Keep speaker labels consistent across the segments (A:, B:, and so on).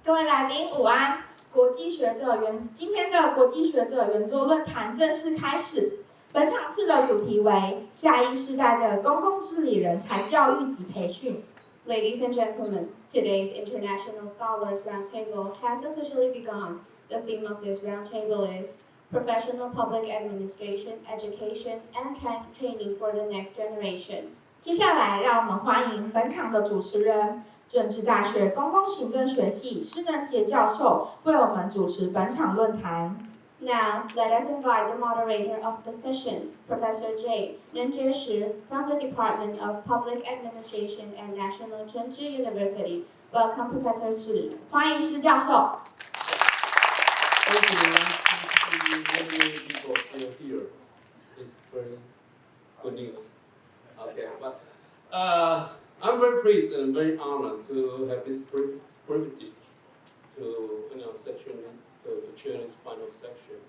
A: 各位来宾午安！今天的国际学者圆桌论坛正式开始。本场次的主题为下一世代的公共治理人才教育及培训。
B: Ladies and gentlemen, today's International Scholars Roundtable has officially begun. The theme of this roundtable is Professional Public Administration, Education, and Training for the Next Generation.
A: 接下来，让我们欢迎本场的主持人，政治大学公共行政学系施能傑教授为我们主持本场论坛。
B: Now, let us invite the moderator of the session, Professor Shih from the Department of Public Administration at National Chengchi University. Welcome, Professor Shih.
A: 欢迎施教授。
C: Thank you. Many people still here. It's very good news. Okay, but I'm very pleased and very honored to have this privilege to chair this final section.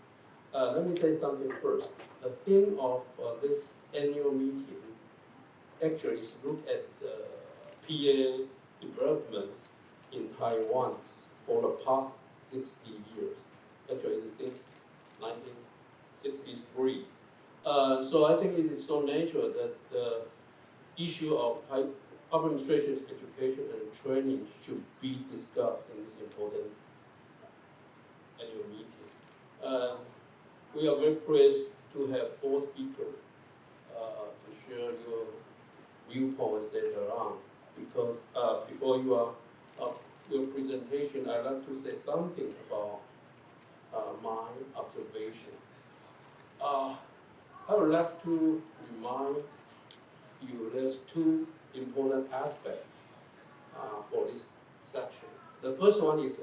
C: Let me say something first. The theme of this annual meeting actually is look at the PA development in Taiwan for the past 60 years. Actually, it's since 1963. So I think it is so natural that the issue of public administration, education, and training should be discussed in this important annual meeting. We are very pleased to have 4 speakers to share your viewpoints later on. Because before your presentation, I'd like to say something about my observation. I would like to remind you there's 2 important aspects for this section. The first one is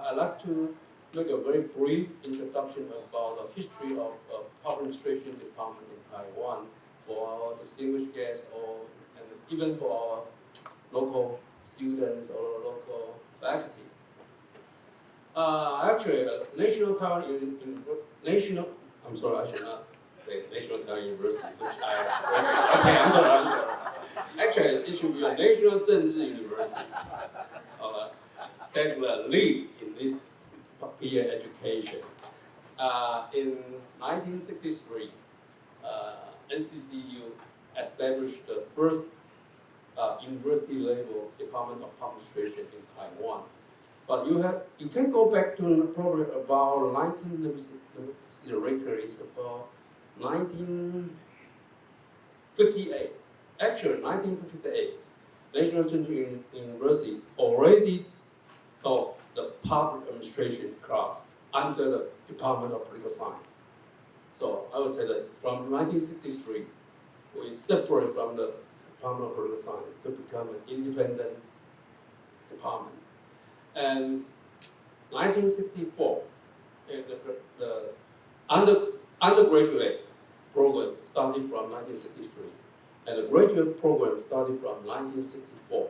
C: I'd like to make a very brief introduction about the history of public administration department in Taiwan for our distinguished guests and even for our local students or local faculty. Actually, I'm sorry, I should not say National Taiwan University, which I'm sorry. Actually, it should be a National 政治 University. Take the lead in this PA education. In 1963, NCCU established the first university-level Department of Public Administration in Taiwan. But you can go back to probably about 1958. Actually, 1958, National Chengchi University already taught the public administration class under the Department of Political Science. So I would say that from 1963, we separate from the Department of Political Science to become an independent department. And 1964, the undergraduate program started from 1963, and the graduate program started from 1964.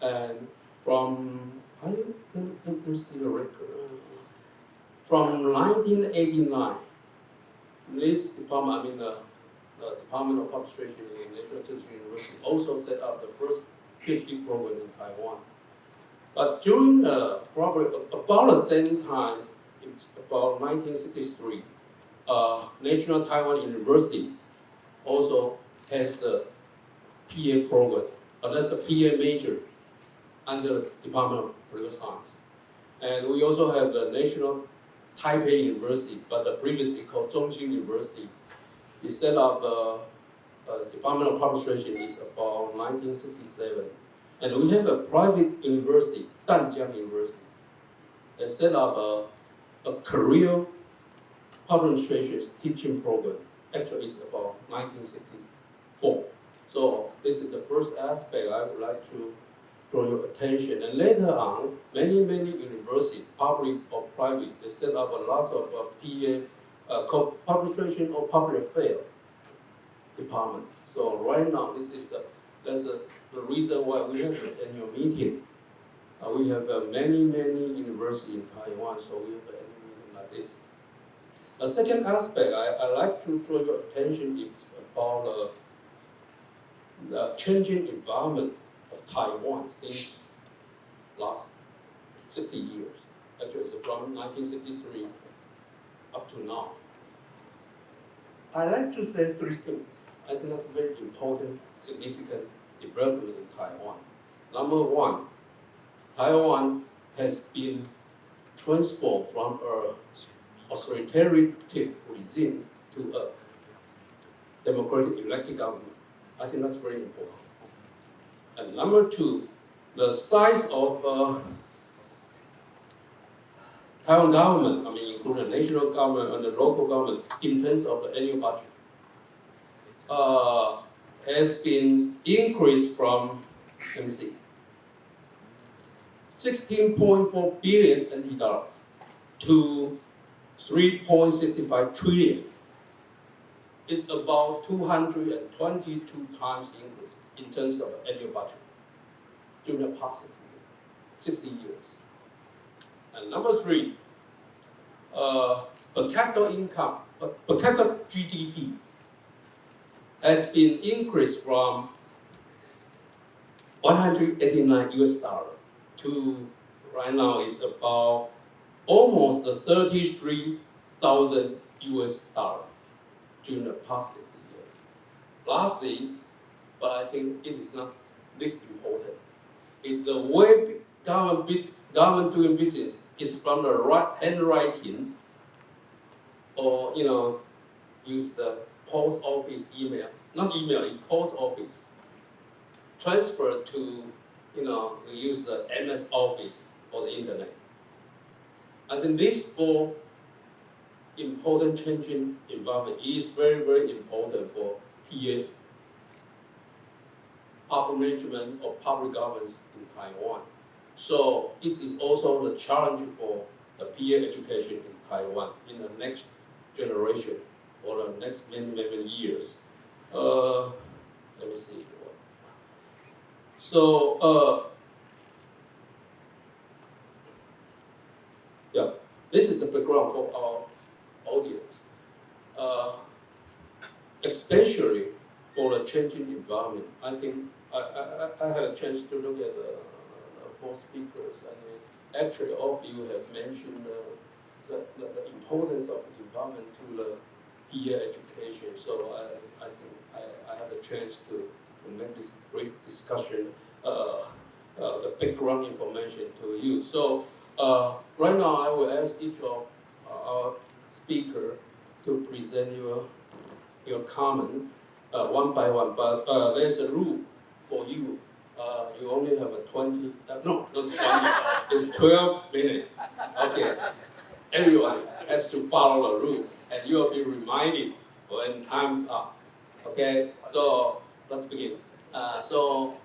C: And from 1989, this department, the Department of Public Administration in National Chengchi University also set up the first PhD program in Taiwan. But during probably about the same time, it's about 1963, National Taiwan University also has the PA program, but that's a PA major under the Department of Political Science. And we also have the National Taipei University, but previously called Zhongqing University. It set up the Department of Public Administration is about 1967. And we have a private university, Danjiang University, that set up a career public administration teaching program. Actually, it's about 1964. So this is the first aspect I would like to draw your attention. And later on, many universities, public or private, they set up a lot of PA, public administration or public affairs department. So right now, that's the reason why we have an annual meeting. We have many universities in Taiwan, so we have an annual meeting like this. The second aspect I like to draw your attention is about the changing environment of Taiwan since 60 years. Actually, it's from 1963 up to now. I like to say three things. I think that's a very important, significant development in Taiwan. Number one, Taiwan has been transformed from an authoritarian regime to a democratic elected government. I think that's very important. And number two, the size of Taiwan government, I mean, including the national government and the local government, in terms of the annual budget, has been increased from, let me see, 16.4 billion NT dollars to 3.65 trillion. It's about 222 times increase in terms of annual budget during the past 60 years. And number three, per capita income, per capita GDP has been increased from 189 US dollars to right now is about almost 33,000 US dollars during the past 60 years. Lastly, but I think it is not least important, is the way government doing business is from the handwriting, or use the post office email, not email, it's post office, transfer to use the MS Office or the internet. I think these four important changing environment is very, very important for PA, public management or public governance in Taiwan. So this is also the challenge for the PA education in Taiwan in the next generation or the next many, many years. Let me see. So, yeah, this is the background for our audience. Especially for the changing environment, I think I had a chance to look at the four speakers, and actually all of you have mentioned the importance of the environment to the PA education. So I think I had a chance to make this great discussion, the background information to you. So right now I will ask each of our speakers to present your comment one by one, but there's a rule for you. You only have a 20, no, not 20, it's 12 minutes. Okay, everyone has to follow the rule, and you will be reminded when time's up. Okay, so let's begin. So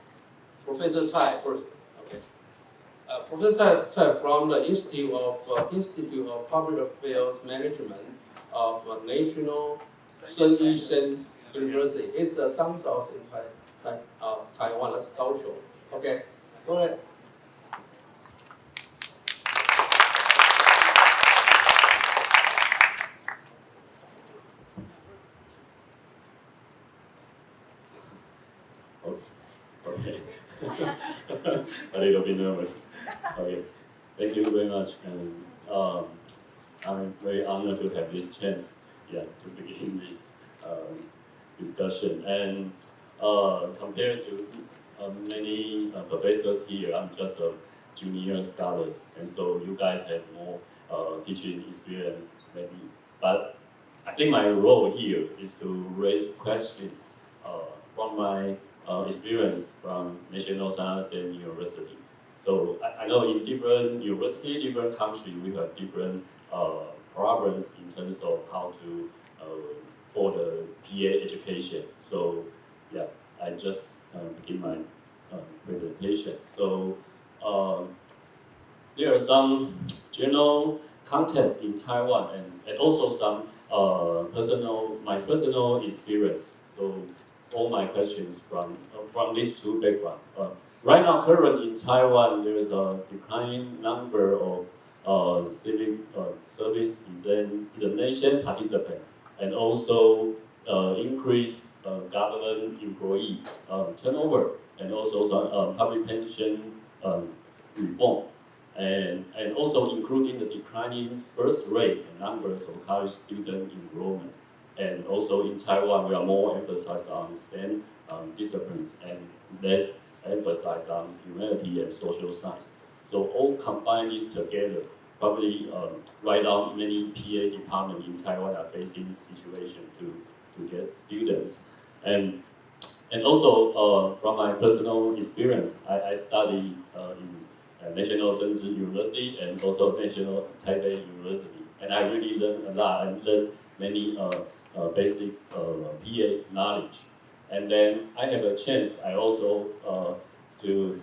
C: Professor Tsai first. Okay, Professor Tsai from the Institute of Public Affairs Management of National Shih University. It's down south in Taiwan. That's Kaohsiung. Okay, go ahead.
D: Okay. A little bit nervous. Okay. Thank you very much, and I'm very honored to have this chance, to begin this discussion. And compared to many professors here, I'm just a junior scholar, and so you guys have more teaching experience, maybe. But I think my role here is to raise questions from my experience from National Science and University. So I know in different university, different country, we have different problems in terms of how to for the PA education. So I just begin my presentation. So there are some general context in Taiwan and also some my personal experience. So all my questions from these two backgrounds. Right now, currently in Taiwan, there is a declining number of civic service examination participants, and also increased government employee turnover, and also public pension reform. and also including the declining birth rate and numbers of college student enrollment. And also in Taiwan, we are more emphasized on STEM disciplines and less emphasis on humanity and social science. So all combine this together, probably right now many PA departments in Taiwan are facing this situation to get students. And also from my personal experience, I studied in National Zhenji University and also National Taipei University. And I really learned a lot and learned many basic PA knowledge. And then I have a chance, I also to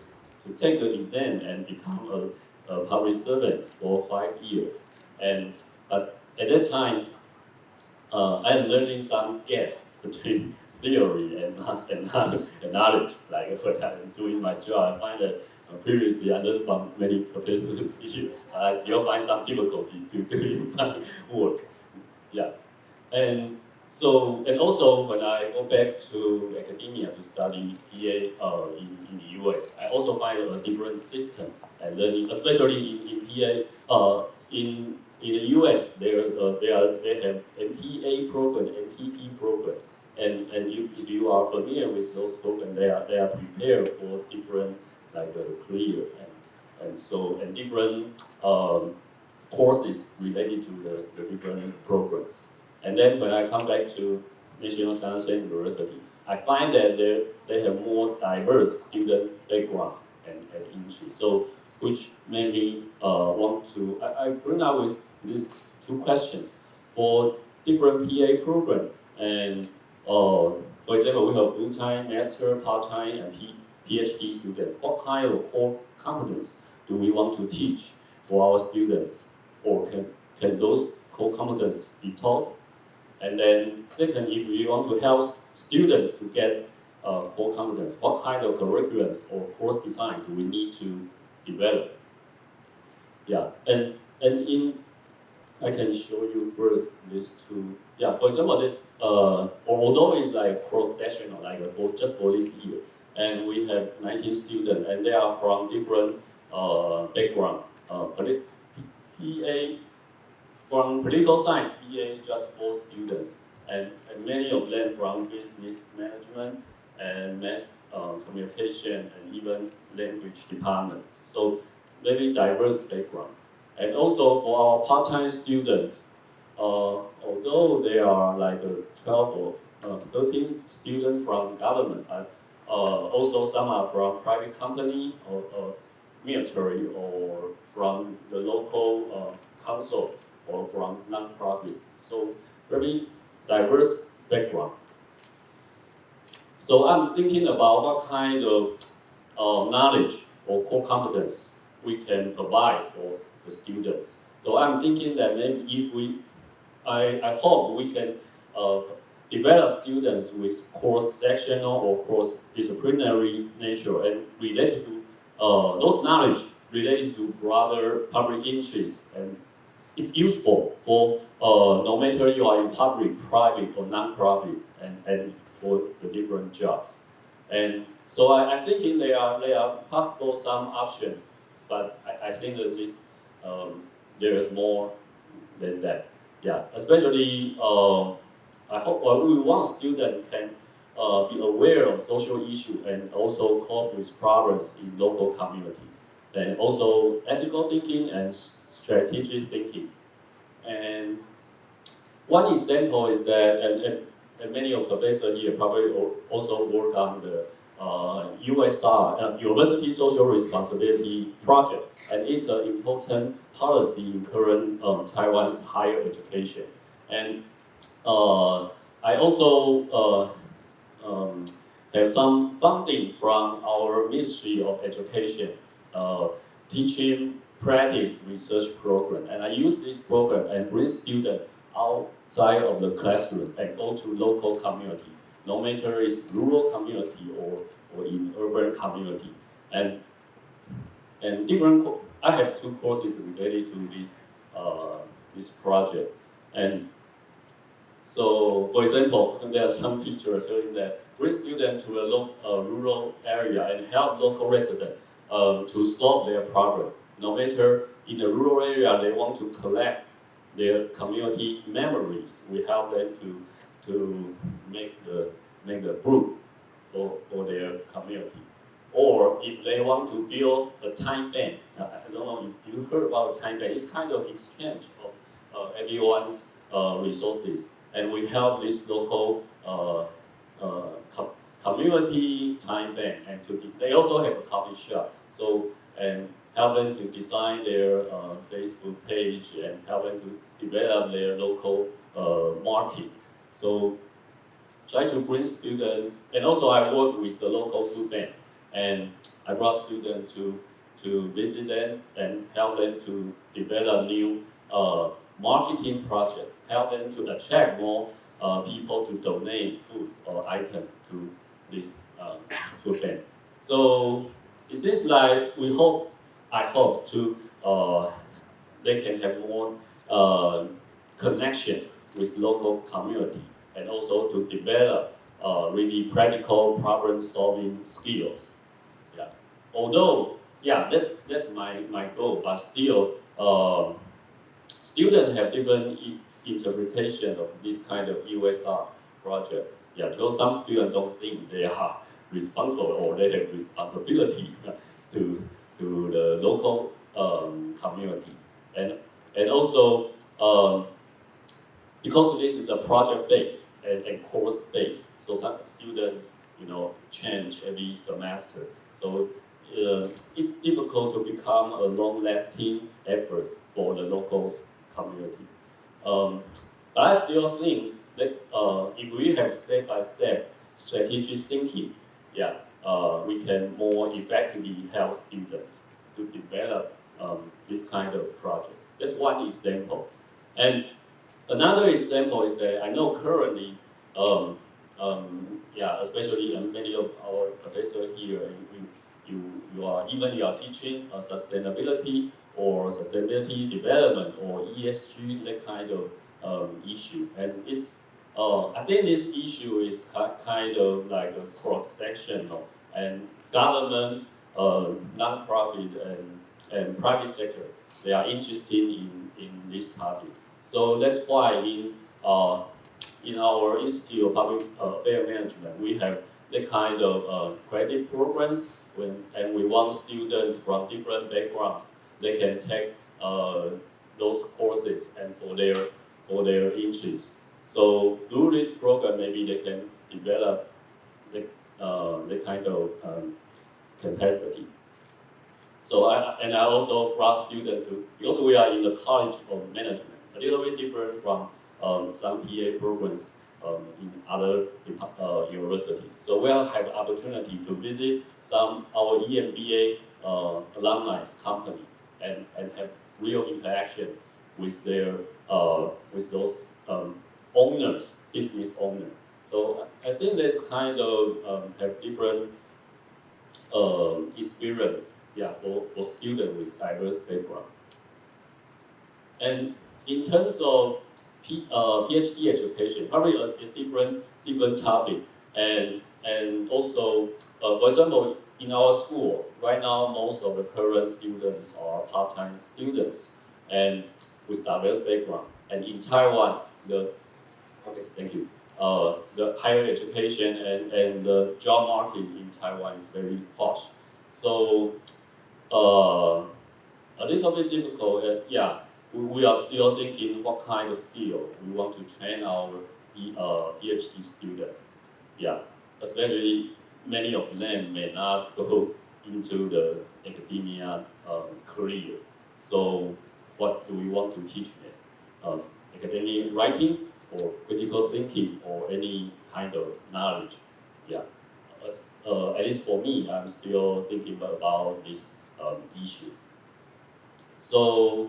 D: take the exam and become a public servant for 5 years. But at that time, I am learning some gaps between theory and knowledge. Like when I'm doing my job, I find that previously I learned from many professors here, I still find some difficulty to do my work. Yeah, and also when I go back to academia to study PA in the US, I also find a different system and learning, especially in PA. In the US, they have MPA program, MPP program, and if you are familiar with those programs, they are prepared for different like career and different courses related to the different programs. And then when I come back to National Science University, I find that they have more diverse student background and interest. So which made me want to, I bring up with these two questions for different PA program. And for example, we have full-time, master, part-time, and PhD students. What kind of core competence do we want to teach for our students? Or can those core competences be taught? And then second, if we want to help students to get core competence, what kind of curriculums or course design do we need to develop? Yeah, and I can show you first these two. Yeah, for example, this although it's like cross-sectional, like just for this year, and we have 19 students, and they are from different background. PA from political science, PA just 4 students, and many of them from business management and mass communication and even language department. So very diverse background. And also for our part-time students, although there are like 12 or 13 students from government, also some are from private company or military or from the local council or from non-profit. So very diverse background. So I'm thinking about what kind of knowledge or core competence we can provide for the students. So I'm thinking that maybe if I hope we can develop students with cross-sectional or cross-disciplinary nature and related to those knowledge related to broader public interests, and it's useful for no matter you are in public, private, or non-profit, and for the different jobs. And so I think there are possible some options, but I think that this there is more than that. Yeah, especially I hope we want students can be aware of social issues and also cope with problems in local community, and also ethical thinking and strategic thinking. And one example is that, and many of the professors here probably also work on the USR, University Social Responsibility Project, and it's an important policy in current Taiwan's higher education. And I also have some funding from our Ministry of Education teaching practice research program, and I use this program and bring students outside of the classroom and go to local community, no matter it's rural community or in urban community, and different. I have 2 courses related to this project, and so for example, there are some pictures showing that bring students to a rural area and help local residents to solve their problem. no matter in the rural area, they want to collect their community memories. We help them to make the book for their community. Or if they want to build a time bank, I don't know if you heard about a time bank. It's kind of exchange of everyone's resources, and we help this local community time bank, and they also have a coffee shop. So and help them to design their Facebook page and help them to develop their local market. So try to bring students, and also I work with the local food bank, and I brought students to visit them and help them to develop new marketing project, help them to attract more people to donate foods or items to this food bank. So it seems like I hope to they can have more connection with local community, and also to develop really practical problem-solving skills. Yeah. Although, yeah, that's my goal, but still, students have different interpretation of this kind of USR project. Yeah, because some students don't think they are responsible or they have responsibility to the local community, and also because this is a project based and course based, so some students change every semester. So it's difficult to become a long-lasting effort for the local community. But I still think that if we have step-by-step strategic thinking, yeah, we can more effectively help students to develop this kind of project. That's one example. And another example is that I know currently, especially many of our professors here, you are teaching sustainability or sustainability development or ESG, that kind of issue. And it's I think this issue is kind of like a cross-sectional, and governments, non-profit, and private sector, they are interested in this topic. So that's why in our Institute of Public Affairs Management, we have that kind of credit programs, and we want students from different backgrounds, they can take those courses and for their interests. So through this program, maybe they can develop the kind of capacity. So I also brought students to, because we are in the College of Management, a little bit different from some PA programs in other universities. So we'll have the opportunity to visit some our EMBA alumni company and have real interaction with their with those owners, business owners. So I think that's kind of have different experience, yeah, for students with diverse background. And in terms of PhD education, probably a different topic, and also, for example, in our school right now, most of the current students are part-time students and with diverse background. And in Taiwan, the higher education and the job market in Taiwan is very harsh. So a little bit difficult. We are still thinking what kind of skill we want to train our PhD student. Yeah, especially many of them may not go into the academia career. So what do we want to teach them? Academic writing or critical thinking or any kind of knowledge? Yeah, at least for me, I'm still thinking about this issue. So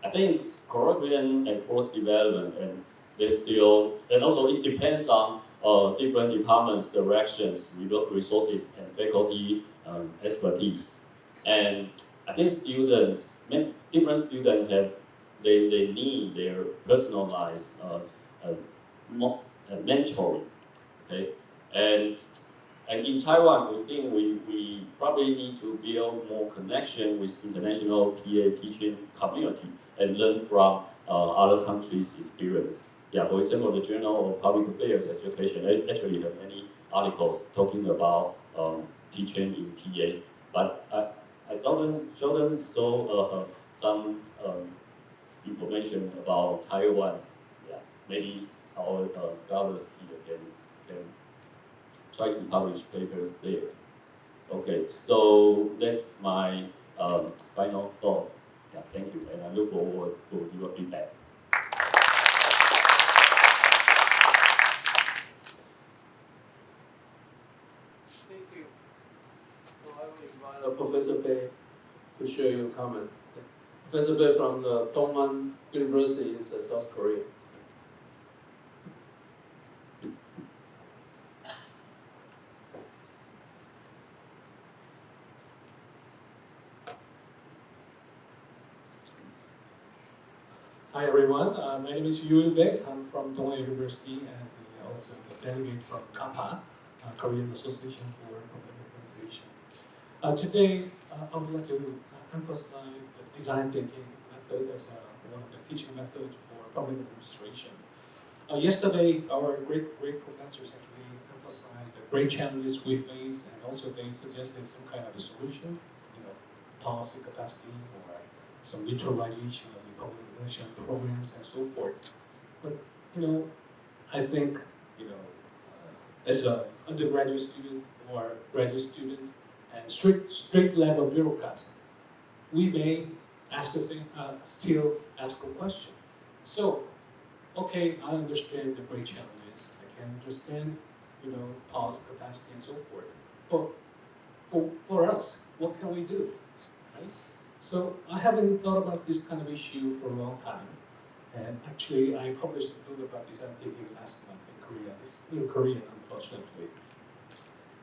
D: I think curriculum and course development, and also it depends on different departments, directions, resources, and faculty expertise. And I think different students they need their personalized mentoring, okay? And And in Taiwan, we think we probably need to build more connection with international PA teaching community and learn from other countries' experience. Yeah, for example, the Journal of Public Affairs Education actually have many articles talking about teaching in PA. But I seldom saw some information about Taiwan's. Yeah, maybe our scholars here can try to publish papers there. Okay, so that's my final thoughts. Yeah, thank you, and I look forward to your feedback.
C: Thank you. So I will invite Professor Bei to share your comment. Professor Bei from the Dong'an University in South Korea.
E: Hi everyone, my name is Yu Baek. I'm from Dong'an University and also the delegate from KAPA, Korean Association for Public Administration. Today, I would like to emphasize the design thinking method as one of the teaching methods for public administration. Yesterday, our great professors actually emphasized the great challenges we face, and also they suggested some kind of a solution, policy capacity or some neutralization of the public administration programs and so forth. But I think as an undergraduate student or graduate student and strict level bureaucrats, we may still ask a question. So, okay, I understand the great challenges. I can understand, policy capacity and so forth. But for us, what can we do, right? So I haven't thought about this kind of issue for a long time. And actually, I published a book about design thinking last month in Korea. It's in Korean, unfortunately.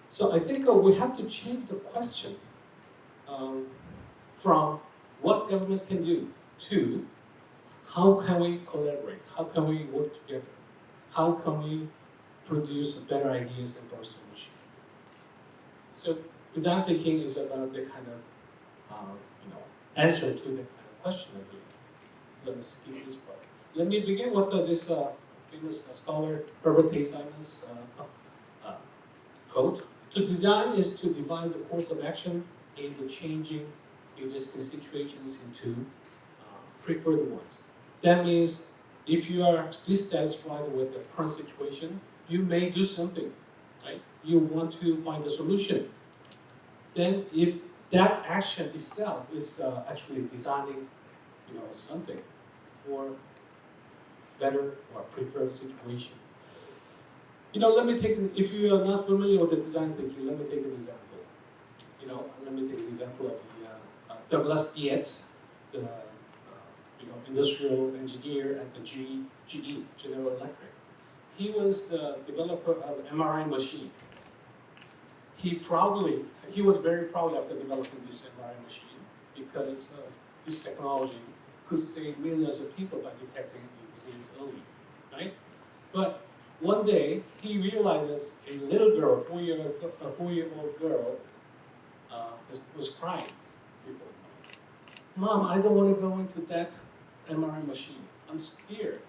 E: So I think we have to change the question from what government can do to how can we collaborate? How can we work together? How can we produce better ideas and better solutions? So design thinking is about the kind of answer to the kind of question again. Let me skip this part. Let me begin with this famous scholar Herbert T. Simon's quote. To design is to devise the course of action in the changing existing situations into preferred ones. That means if you are dissatisfied with the current situation, you may do something, right? You want to find a solution. Then if that action itself is actually designing something for better or preferred situation. Let me take, if you are not familiar with the design thinking, let me take an example. Let me take an example of the Douglas Dietz, the industrial engineer at the GE, General Electric. He was the developer of an MRI machine. He was very proud after developing this MRI machine because this technology could save millions of people by detecting the disease early, right? But one day, he realizes a little girl, a 4-year-old girl, was crying before. Mom, I don't want to go into that MRI machine. I'm scared.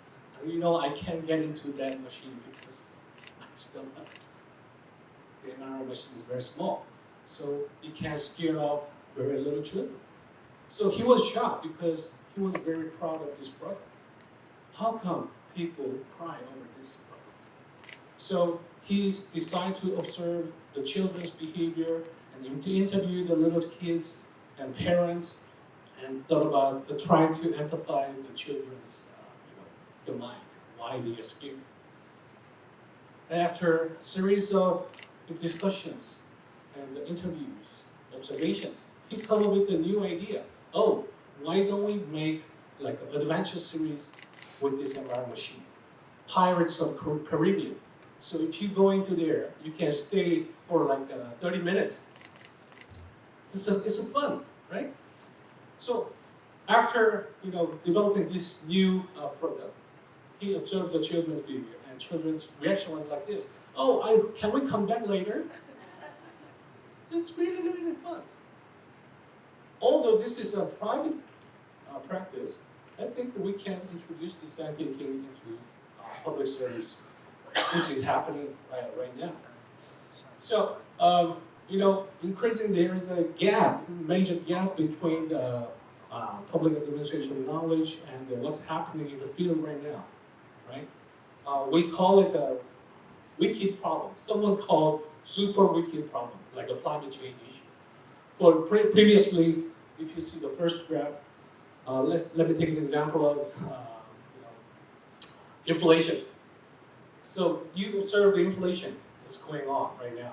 E: I can't get into that machine because I still have the MRI machine is very small. So it can scare off very little children. So he was shocked because he was very proud of this product. How come people cry over this product? So he decided to observe the children's behavior and to interview the little kids and parents and thought about trying to empathize the children's the mind, why they are scared. After a series of discussions and interviews, observations, he came up with a new idea. Oh, why don't we make like an adventure series with this MRI machine? Pirates of Caribbean. So if you go into there, you can stay for like 30 minutes. It's fun, right? So after developing this new product, he observed the children's behavior, and children's reaction was like this: "Oh, can we come back later?" It's really, really fun. Although this is a private practice, I think we can introduce design thinking into public service, which is happening right now. So, increasingly there is a major gap between the public administration knowledge and what's happening in the field right now, right? We call it a wicked problem. Someone called super wicked problem, like a climate change issue. Previously, if you see the first graph, let me take an example of inflation. So you observe the inflation that's going on right now.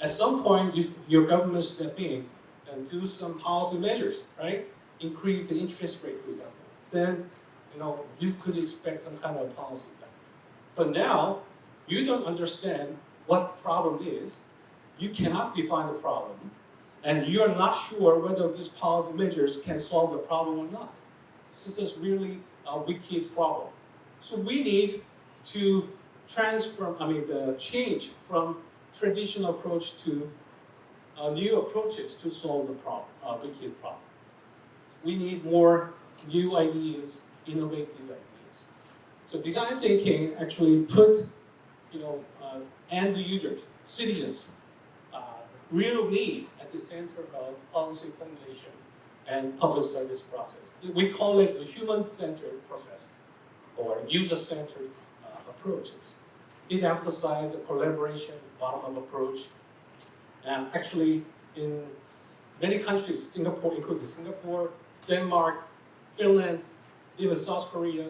E: At some point, your government step in and do some policy measures, right? Increase the interest rate, for example. Then, you could expect some kind of policy effect. But now, you don't understand what problem is. You cannot define the problem, and you are not sure whether these policy measures can solve the problem or not. This is just really a wicked problem. So we need to change from traditional approach to new approaches to solve the problem, wicked problem. We need more new ideas, innovative ideas. So design thinking actually put, end users, citizens, real needs at the center of policy formulation and public service process. We call it a human-centered process or user-centered approaches. It emphasizes a collaboration, bottom-up approach. And actually, in many countries, Singapore, including Singapore, Denmark, Finland, even South Korea,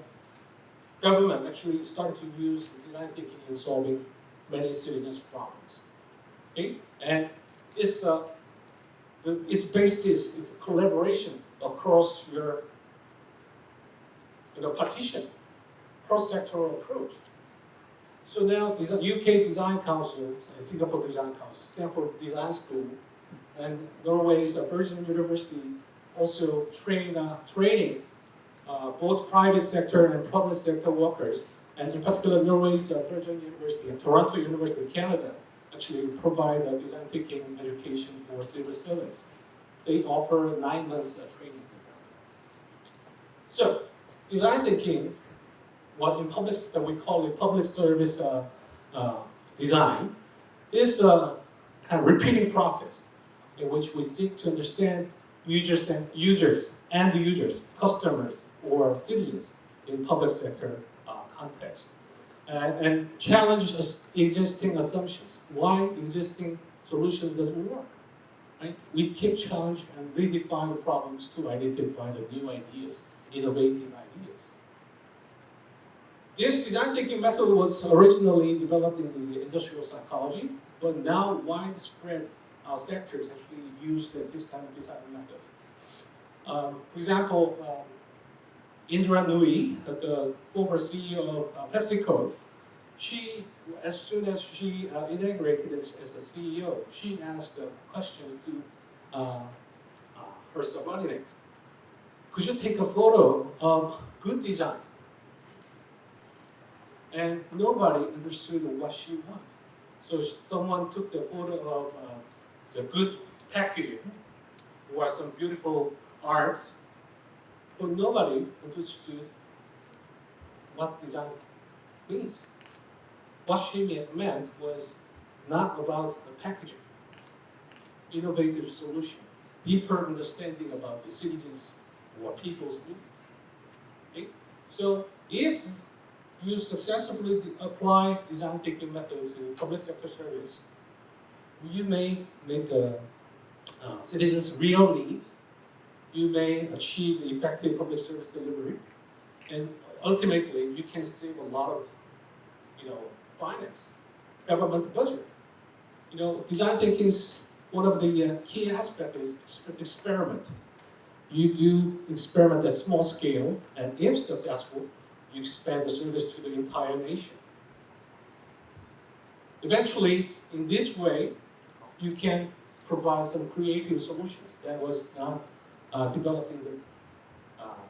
E: government actually started to use design thinking in solving many citizens' problems. Okay? And its basis is collaboration across your partition, cross-sectoral approach. So now UK Design Council, Singapore Design Council, Stanford Design School, and Norway's Virgin University also training both private sector and public sector workers, and in particular Norway's Virgin University and Toronto University, Canada, actually provide a design thinking education for civil service. They offer 9 months training, for example. So, design thinking, what in public that we call it public service design, is a kind of repeating process in which we seek to understand users, customers, or citizens in public sector context, and challenge existing assumptions. Why existing solution doesn't work? Right? We keep challenge and redefine the problems to identify the new ideas, innovative ideas. This design thinking method was originally developed in the industrial psychology, but now widespread sectors actually use this kind of design method. For example, Indra Nooyi, the former CEO of PepsiCo, she, as soon as she integrated as a CEO, she asked a question to her subordinates. Could you take a photo of good design? And nobody understood what she wanted. So someone took the photo of the good packaging, or some beautiful arts, but nobody understood what design means. What she meant was not about the packaging, innovative solution, deeper understanding about the citizens or people's needs. Okay? So if you successfully apply design thinking method to public sector service, you may make the citizens' real needs. You may achieve the effective public service delivery, and ultimately you can save a lot of, finance, government budget. Design thinking is one of the key aspects is experiment. You do experiment at small scale, and if successful, you expand the service to the entire nation. Eventually, in this way, you can provide some creative solutions that was not developed in the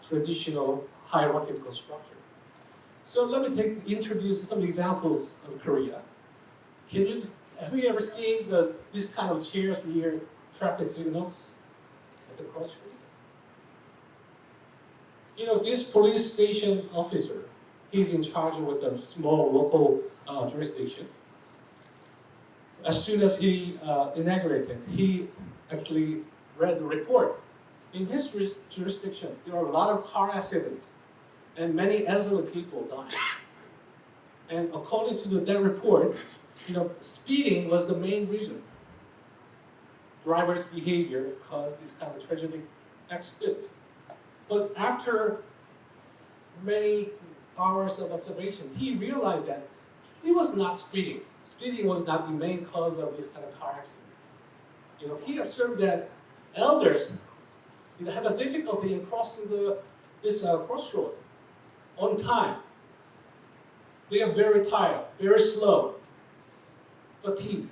E: traditional hierarchical structure. So let me introduce some examples of Korea. Can you Have you ever seen this kind of chairs near traffic signals at the crossroads? This police station officer, he's in charge with a small local jurisdiction. As soon as he inaugurated, he actually read the report. In his jurisdiction, there are a lot of car accidents, and many elderly people died. And according to that report, speeding was the main reason. Driver's behavior caused this kind of tragic accident. But after many hours of observation, he realized that he was not speeding. Speeding was not the main cause of this kind of car accident. He observed that elders have a difficulty in crossing this crossroad on time. They are very tired, very slow, fatigued.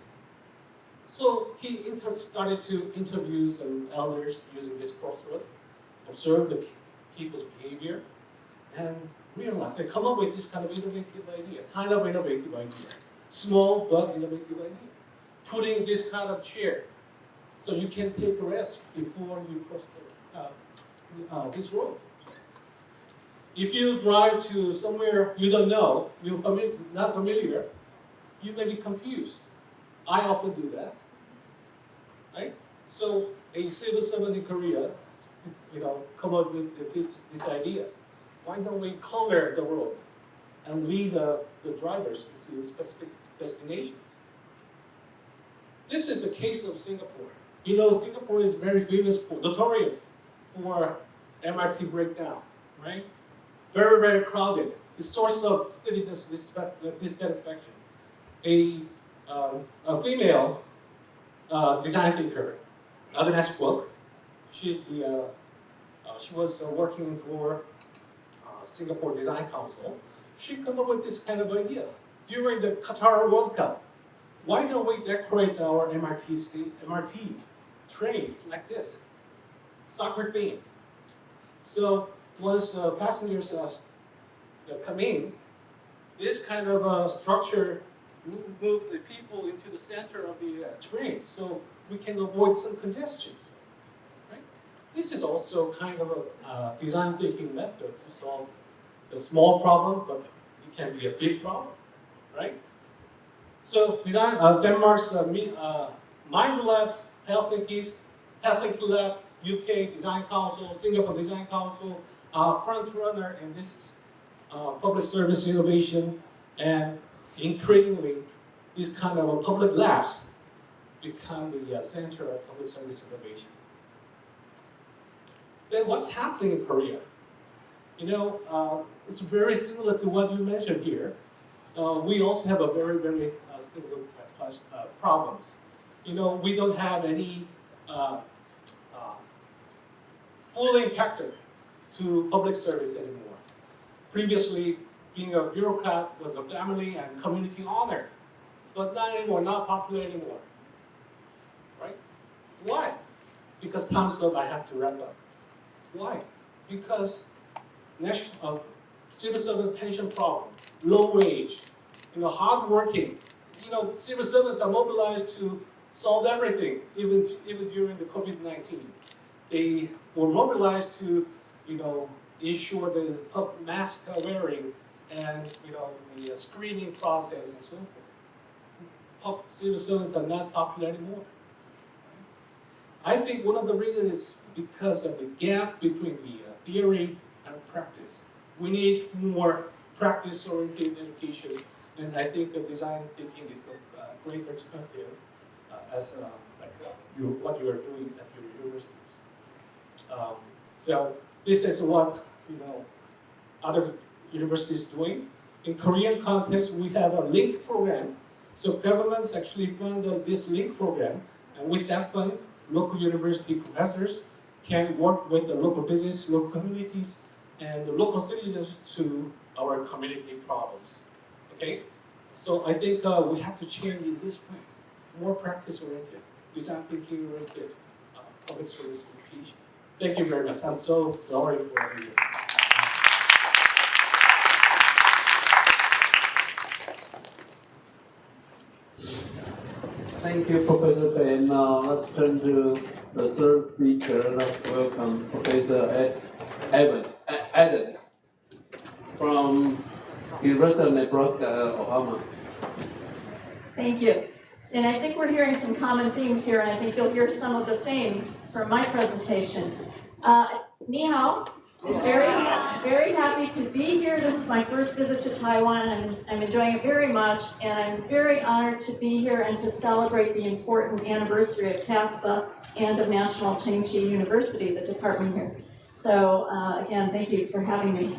E: So he started to interview some elders using this crossroad, observe the people's behavior, and realize they come up with this kind of innovative idea. Small but innovative idea. Putting this kind of chair so you can take a rest before you cross this road. If you drive to somewhere you don't know, you're not familiar, you may be confused. I often do that, right? So a civil servant in Korea, come up with this idea. Why don't we color the road and lead the drivers to a specific destination? This is the case of Singapore. Singapore is very notorious for MRT breakdown, right? Very, very crowded. It's source of city dissatisfaction. A female design thinker, Agnes Kwok, she was working for Singapore Design Council. She came up with this kind of idea during the Qatar World Cup. Why don't we decorate our MRT train like this, soccer theme? So once passengers come in, this kind of structure move the people into the center of the train, so we can avoid some congestion. Right? This is also kind of a design thinking method to solve the small problem, but it can be a big problem, right? So Denmark's Mind Lab, Helsinki Lab, UK Design Council, Singapore Design Council are front runner in this public service innovation, and increasingly these kind of public labs become the center of public service innovation. Then what's happening in Korea? It's very similar to what you mentioned here. We also have a very, very similar problems. We don't have any full impactor to public service anymore. Previously, being a bureaucrat was a family and community honor, but not anymore, not popular anymore. Right? Why? Because time's up, I have to wrap up. Why? Because civil servant pension problem, low wage, hard working. Civil servants are mobilized to solve everything, even during the COVID-19. They were mobilized to, ensure the mask wearing and the screening process and so forth. Civil servants are not popular anymore. I think one of the reasons is because of the gap between the theory and practice. We need more practice-oriented education, and I think the design thinking is the great alternative as what you are doing at your universities. So this is what other universities doing. In Korean context, we have a link program. So governments actually fund this link program, and with that fund, local university professors can work with the local business, local communities, and the local citizens to our community problems. Okay? So I think we have to change in this way. More practice-oriented, design thinking-oriented public service education. Thank you very much. I'm so sorry for the
C: Thank you, Professor Bei. Now let's turn to the third speaker. Let's welcome Professor Adam from University of Nebraska, Omaha.
F: Thank you. And I think we're hearing some common themes here, and I think you'll hear some of the same from my presentation. Ni hao. Very happy to be here. This is my first visit to Taiwan, and I'm enjoying it very much, and I'm very honored to be here and to celebrate the important anniversary of TASPAA and of National Tsinghua University, the department here. So again, thank you for having me.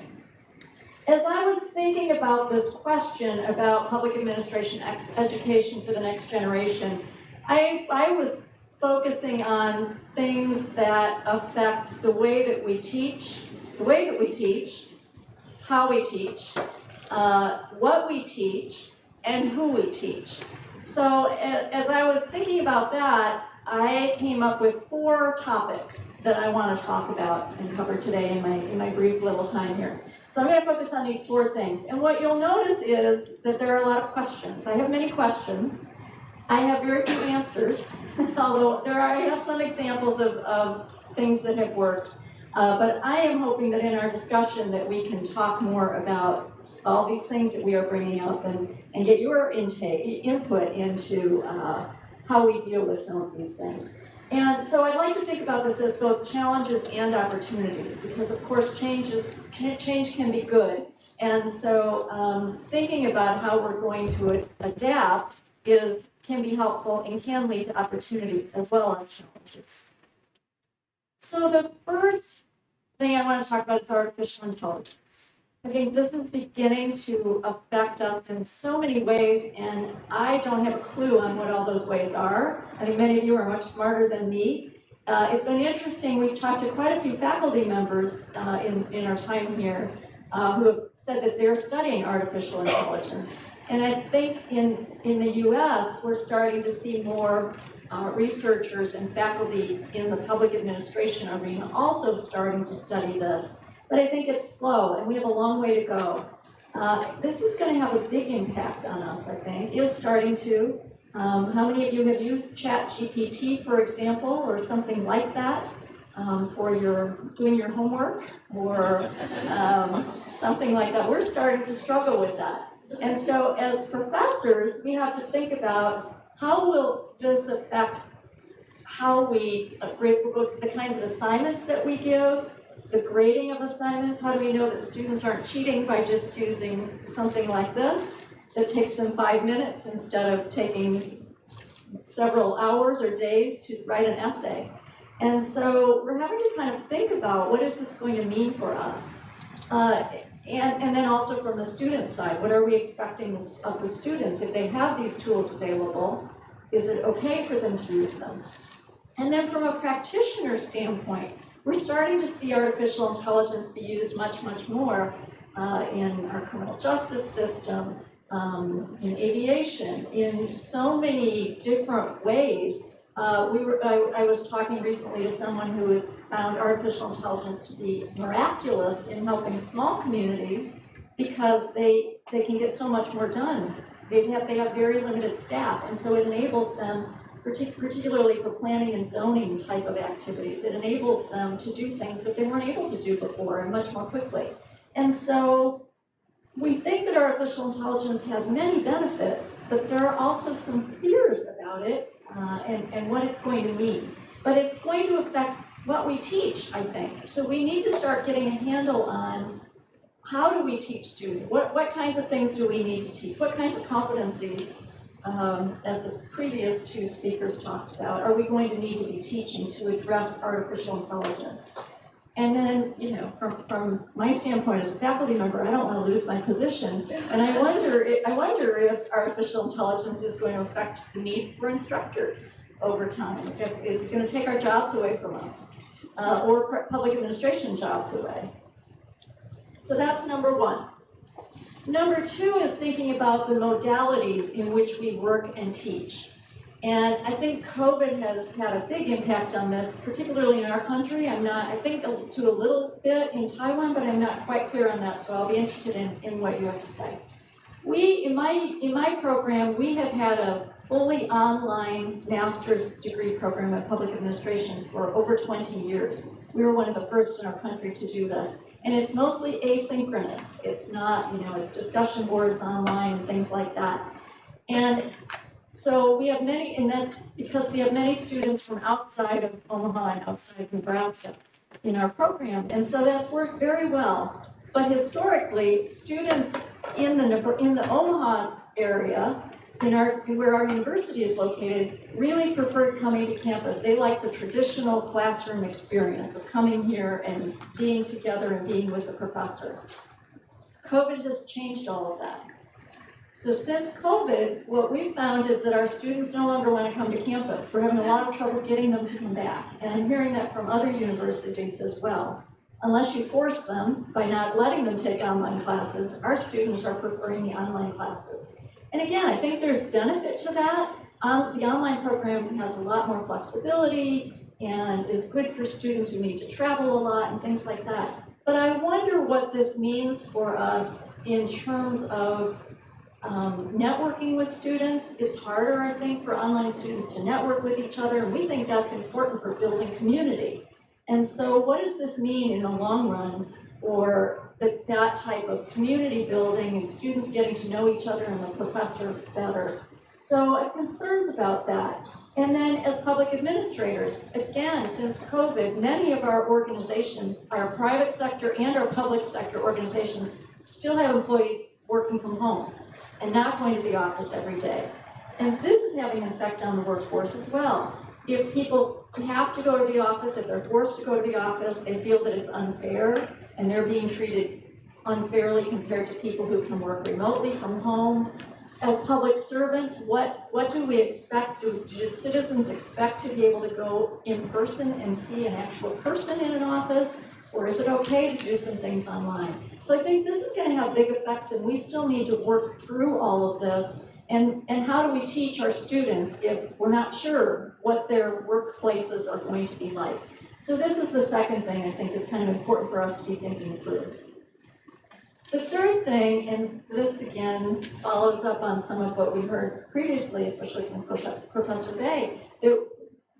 F: As I was thinking about this question about public administration education for the next generation, I was focusing on things that affect the way that we teach, how we teach, what we teach, and who we teach. So as I was thinking about that, I came up with 4 topics that I want to talk about and cover today in my brief little time here. So I'm going to focus on these 4 things. And what you'll notice is that there are a lot of questions. I have many questions. I have very few answers, although I have some examples of things that have worked. But I am hoping that in our discussion that we can talk more about all these things that we are bringing up and get your input into how we deal with some of these things. And so I'd like to think about this as both challenges and opportunities, because of course change can be good. And so thinking about how we're going to adapt can be helpful and can lead to opportunities as well as challenges. So the first thing I want to talk about is artificial intelligence. I think this is beginning to affect us in so many ways, and I don't have a clue on what all those ways are. I think many of you are much smarter than me. It's been interesting. We've talked to quite a few faculty members in our time here who have said that they're studying artificial intelligence. And I think in the US, we're starting to see more researchers and faculty in the public administration arena also starting to study this. But I think it's slow, and we have a long way to go. This is going to have a big impact on us, I think. It is starting to. How many of you have used ChatGPT, for example, or something like that for doing your homework or something like that? We're starting to struggle with that. And so as professors, we have to think about how will this affect how we grade the kinds of assignments that we give, the grading of assignments. How do we know that students aren't cheating by just using something like this that takes them 5 minutes instead of taking several hours or days to write an essay? And so we're having to kind of think about what is this going to mean for us? And then also from the student side, what are we expecting of the students? If they have these tools available, is it okay for them to use them? And then from a practitioner standpoint, we're starting to see artificial intelligence be used much, much more in our criminal justice system, in aviation, in so many different ways. I was talking recently to someone who has found artificial intelligence to be miraculous in helping small communities because they can get so much more done. They have very limited staff, and so it enables them, particularly for planning and zoning type of activities, it enables them to do things that they weren't able to do before and much more quickly. And so we think that artificial intelligence has many benefits, but there are also some fears about it and what it's going to mean. But it's going to affect what we teach, I think. So we need to start getting a handle on how do we teach students? What kinds of things do we need to teach? What kinds of competencies, as the previous 2 speakers talked about, are we going to need to be teaching to address artificial intelligence? And then, from my standpoint as a faculty member, I don't want to lose my position. And I wonder if artificial intelligence is going to affect the need for instructors over time. If it's going to take our jobs away from us, or public administration jobs away. So that's number 1. Number 2 is thinking about the modalities in which we work and teach. And I think COVID has had a big impact on this, particularly in our country. I think to a little bit in Taiwan, but I'm not quite clear on that, so I'll be interested in what you have to say. In my program, we have had a fully online master's degree program in public administration for over 20 years. We were one of the first in our country to do this. And it's mostly asynchronous. It's not, it's discussion boards online, things like that. And so we have many, and that's because we have many students from outside of Omaha and outside of Nebraska in our program. And so that's worked very well. But historically, students in the Omaha area, where our university is located, really preferred coming to campus. They like the traditional classroom experience of coming here and being together and being with the professor. COVID has changed all of that. So since COVID, what we found is that our students no longer want to come to campus. We're having a lot of trouble getting them to come back. And I'm hearing that from other universities as well. Unless you force them by not letting them take online classes, our students are preferring the online classes. And again, I think there's benefit to that. The online program has a lot more flexibility and is good for students who need to travel a lot and things like that. But I wonder what this means for us in terms of networking with students. It's harder, I think, for online students to network with each other, and we think that's important for building community. And so what does this mean in the long run for that type of community building and students getting to know each other and the professor better? So I have concerns about that. And then as public administrators, again, since COVID, many of our organizations, our private sector and our public sector organizations, still have employees working from home and not going to the office every day. And this is having an effect on the workforce as well. If people have to go to the office, if they're forced to go to the office, they feel that it's unfair and they're being treated unfairly compared to people who can work remotely from home. As public servants, what do we expect? Do citizens expect to be able to go in person and see an actual person in an office? Or is it okay to do some things online? So I think this is going to have big effects, and we still need to work through all of this. And how do we teach our students if we're not sure what their workplaces are going to be like? So this is the second thing I think is kind of important for us to be thinking through. The third thing, and this again follows up on some of what we heard previously, especially from Professor Bay, that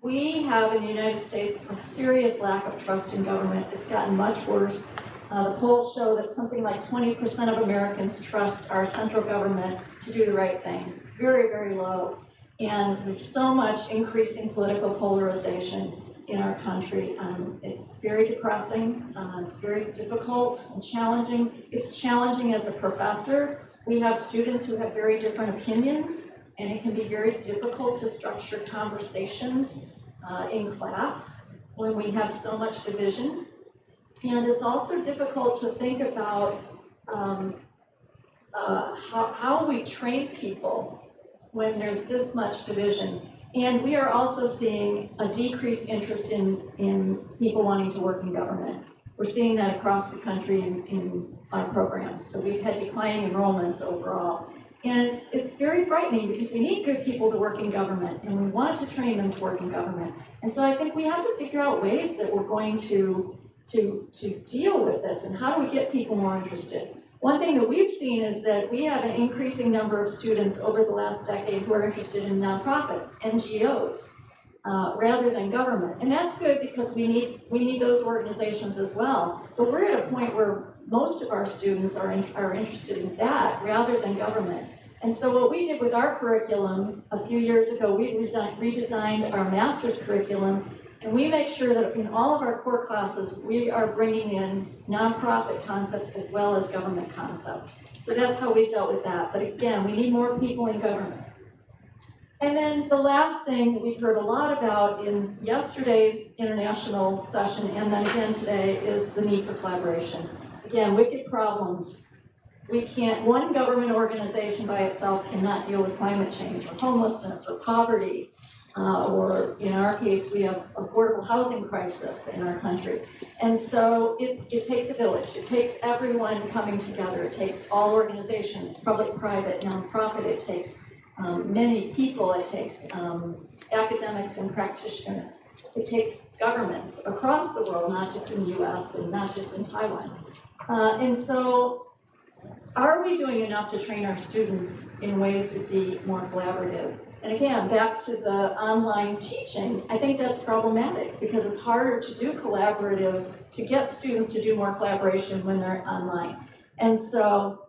F: we have in the United States a serious lack of trust in government. It's gotten much worse. The polls show that something like 20% of Americans trust our central government to do the right thing. It's very, very low. And there's so much increasing political polarization in our country. It's very depressing. It's very difficult and challenging. It's challenging as a professor. We have students who have very different opinions, and it can be very difficult to structure conversations in class when we have so much division. And it's also difficult to think about how we train people when there's this much division. And we are also seeing a decreased interest in people wanting to work in government. We're seeing that across the country in our programs. So we've had declining enrollments overall. And it's very frightening because we need good people to work in government, and we want to train them to work in government. And so I think we have to figure out ways that we're going to deal with this, and how do we get people more interested? One thing that we've seen is that we have an increasing number of students over the last decade who are interested in nonprofits, NGOs, rather than government. And that's good because we need those organizations as well. But we're at a point where most of our students are interested in that rather than government. And so what we did with our curriculum a few years ago, we redesigned our master's curriculum, and we make sure that in all of our core classes, we are bringing in nonprofit concepts as well as government concepts. So that's how we dealt with that. But again, we need more people in government. And then the last thing that we've heard a lot about in yesterday's international session and then again today is the need for collaboration. Again, wicked problems. One government organization by itself cannot deal with climate change or homelessness or poverty. Or in our case, we have affordable housing crisis in our country. And so it takes a village. It takes everyone coming together. It takes all organizations, public, private, nonprofit. It takes many people. It takes academics and practitioners. It takes governments across the world, not just in the US and not just in Taiwan. And so are we doing enough to train our students in ways to be more collaborative? And again, back to the online teaching, I think that's problematic because it's harder to do collaborative, to get students to do more collaboration when they're online. And so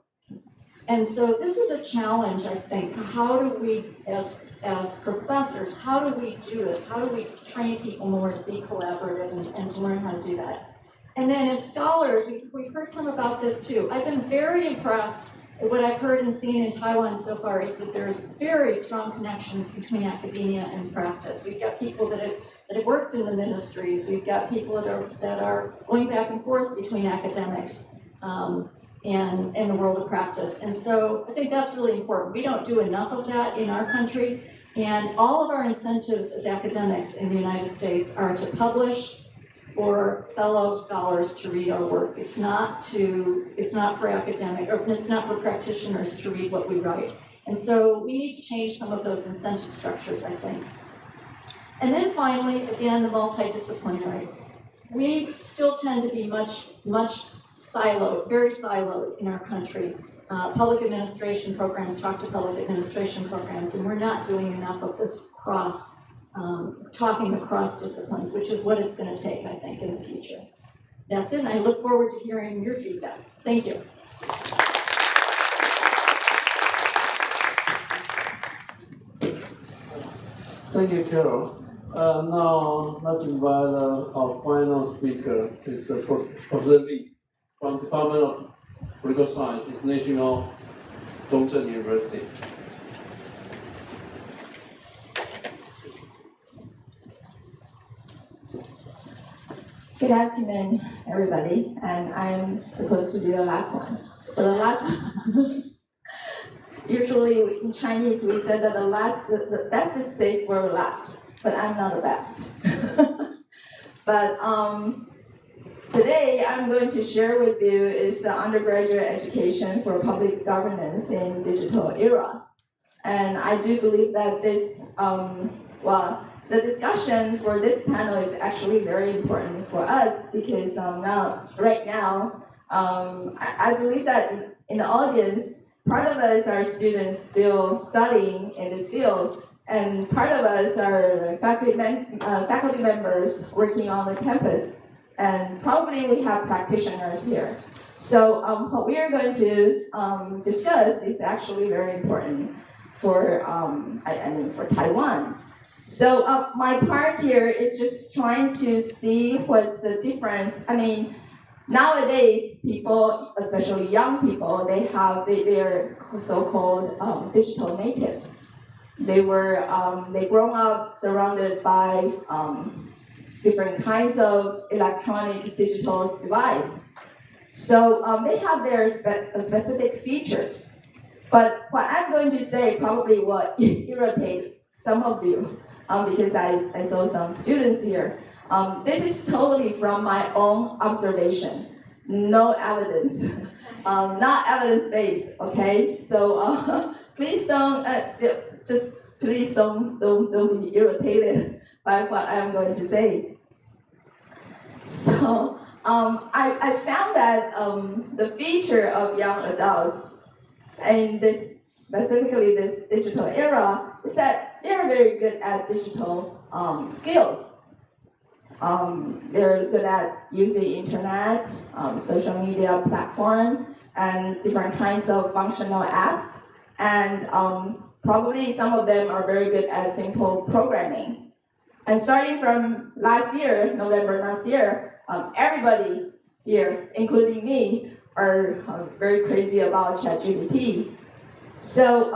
F: this is a challenge, I think. How do we, as professors, how do we do this? How do we train people more to be collaborative and to learn how to do that? And then as scholars, we've heard some about this too. I've been very impressed. What I've heard and seen in Taiwan so far is that there's very strong connections between academia and practice. We've got people that have worked in the ministries. We've got people that are going back and forth between academics and the world of practice. And so I think that's really important. We don't do enough of that in our country. And all of our incentives as academics in the United States are to publish for fellow scholars to read our work. It's not for academic, or it's not for practitioners to read what we write. And so we need to change some of those incentive structures, I think. And then finally, again, the multidisciplinary. We still tend to be much siloed, very siloed in our country. Public administration programs talk to public administration programs, and we're not doing enough of this talking across disciplines, which is what it's going to take, I think, in the future. That's it, and I look forward to hearing your feedback. Thank you.
C: Thank you, Carol. Now, let's invite our final speaker. It's Professor Li from Department of Political Science, National Dongzhen University.
G: Good afternoon, everybody. And I'm supposed to be the last one. But the last one, usually in Chinese we said that the best is saved for last, but I'm not the best. But today I'm going to share with you is the undergraduate education for public governance in digital era. And I do believe that this, the discussion for this panel is actually very important for us because right now, I believe that in the audience, part of us are students still studying in this field, and part of us are faculty members working on the campus, and probably we have practitioners here. So what we are going to discuss is actually very important for, for Taiwan. So my part here is just trying to see what's the difference. I mean, nowadays people, especially young people, they're so-called digital natives. They grown up surrounded by different kinds of electronic digital device. So they have their specific features. But what I'm going to say probably will irritate some of you. Because I saw some students here. This is totally from my own observation, no evidence, not evidence-based. Okay, so please don't be irritated by what I'm going to say. So I found that the feature of young adults in specifically this digital era is that they're very good at digital skills. They're good at using internet, social media platform, and different kinds of functional apps. And probably some of them are very good at simple programming. And starting from November last year, everybody here, including me, are very crazy about ChatGPT. So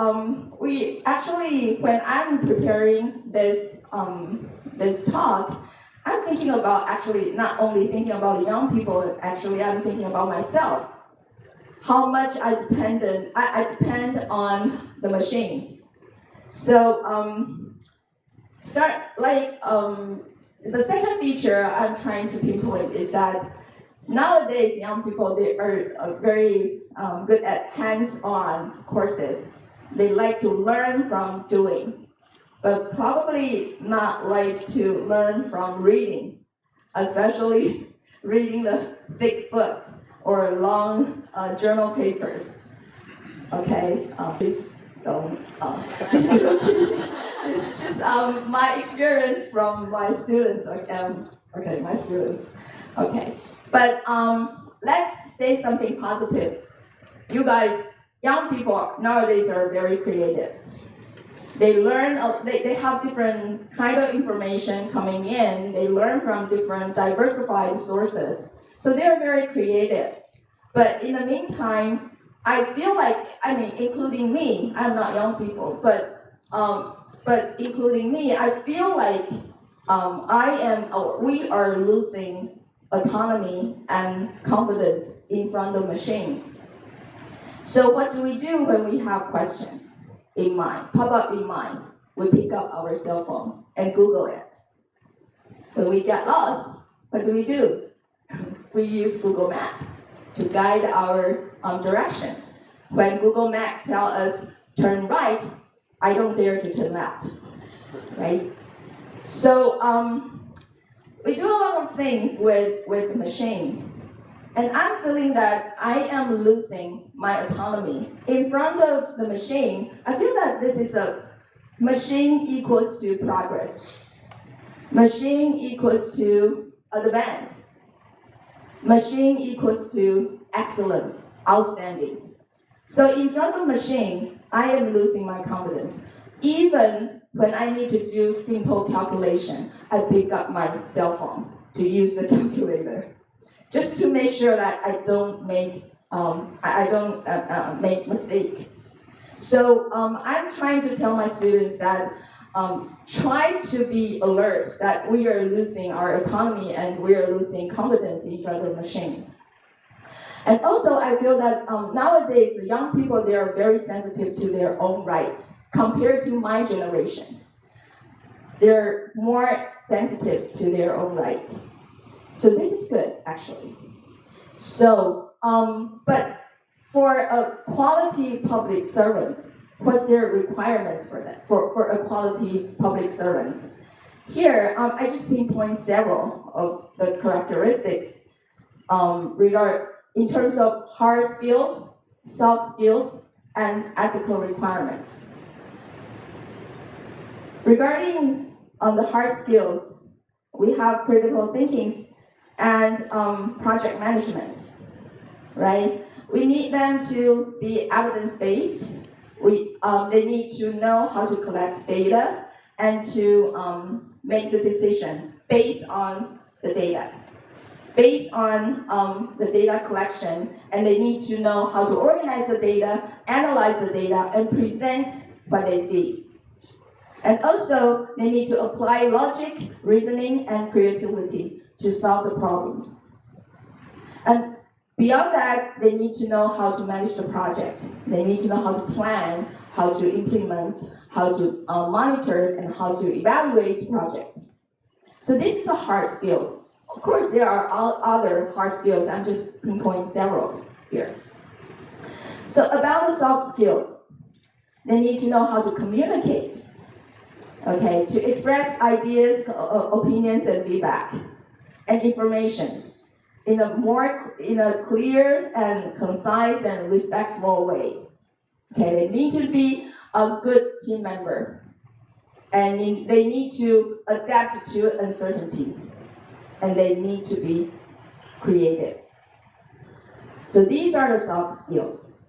G: we actually, when I'm preparing this talk, I'm thinking about actually not only thinking about young people. Actually, I'm thinking about myself. How much I depend on the machine. So the second feature I'm trying to pinpoint is that nowadays young people, they are very good at hands-on courses. They like to learn from doing, but probably not like to learn from reading, especially reading the thick books or long journal papers. Okay, please don't. This is just my experience from my students. Okay, my students. Okay, but let's say something positive. You guys, young people nowadays are very creative. They learn, they have different kind of information coming in. They learn from different diversified sources. So they're very creative. But in the meantime, I feel like, including me, I'm not young people, but including me, I feel like we are losing autonomy and confidence in front of machine. So what do we do when we have questions in mind, pop up in mind? We pick up our cell phone and Google it. When we get lost, what do? We use Google Maps to guide our directions. When Google Maps tell us turn right, I don't dare to turn left, right? So we do a lot of things with the machine. And I'm feeling that I am losing my autonomy. In front of the machine, I feel that this is a machine equals to progress. Machine equals to advance. Machine equals to excellence, outstanding. So in front of machine, I am losing my confidence. Even when I need to do simple calculation, I pick up my cell phone to use the calculator, just to make sure that I don't make make mistake. So I'm trying to tell my students that try to be alert that we are losing our autonomy and we are losing confidence in front of the machine. And also, I feel that nowadays, young people, they are very sensitive to their own rights compared to my generation. They're more sensitive to their own rights. So this is good, actually. So, but for a quality public servants, what's their requirements for that, for a quality public servants? Here, I just pinpoint several of the characteristics in terms of hard skills, soft skills, and ethical requirements. Regarding the hard skills, we have critical thinking and project management, right? We need them to be evidence-based. They need to know how to collect data and to make the decision based on the data. Based on the data collection, and they need to know how to organize the data, analyze the data, and present what they see. And also, they need to apply logic, reasoning, and creativity to solve the problems. And beyond that, they need to know how to manage the project. They need to know how to plan, how to implement, how to monitor, and how to evaluate projects. So this is a hard skills. Of course, there are other hard skills. I'm just pinpointing several here. So about the soft skills, they need to know how to communicate, okay, to express ideas, opinions, and feedback, and informations in a clear and concise and respectful way. Okay, they need to be a good team member, and they need to adapt to uncertainty. And they need to be creative. So these are the soft skills.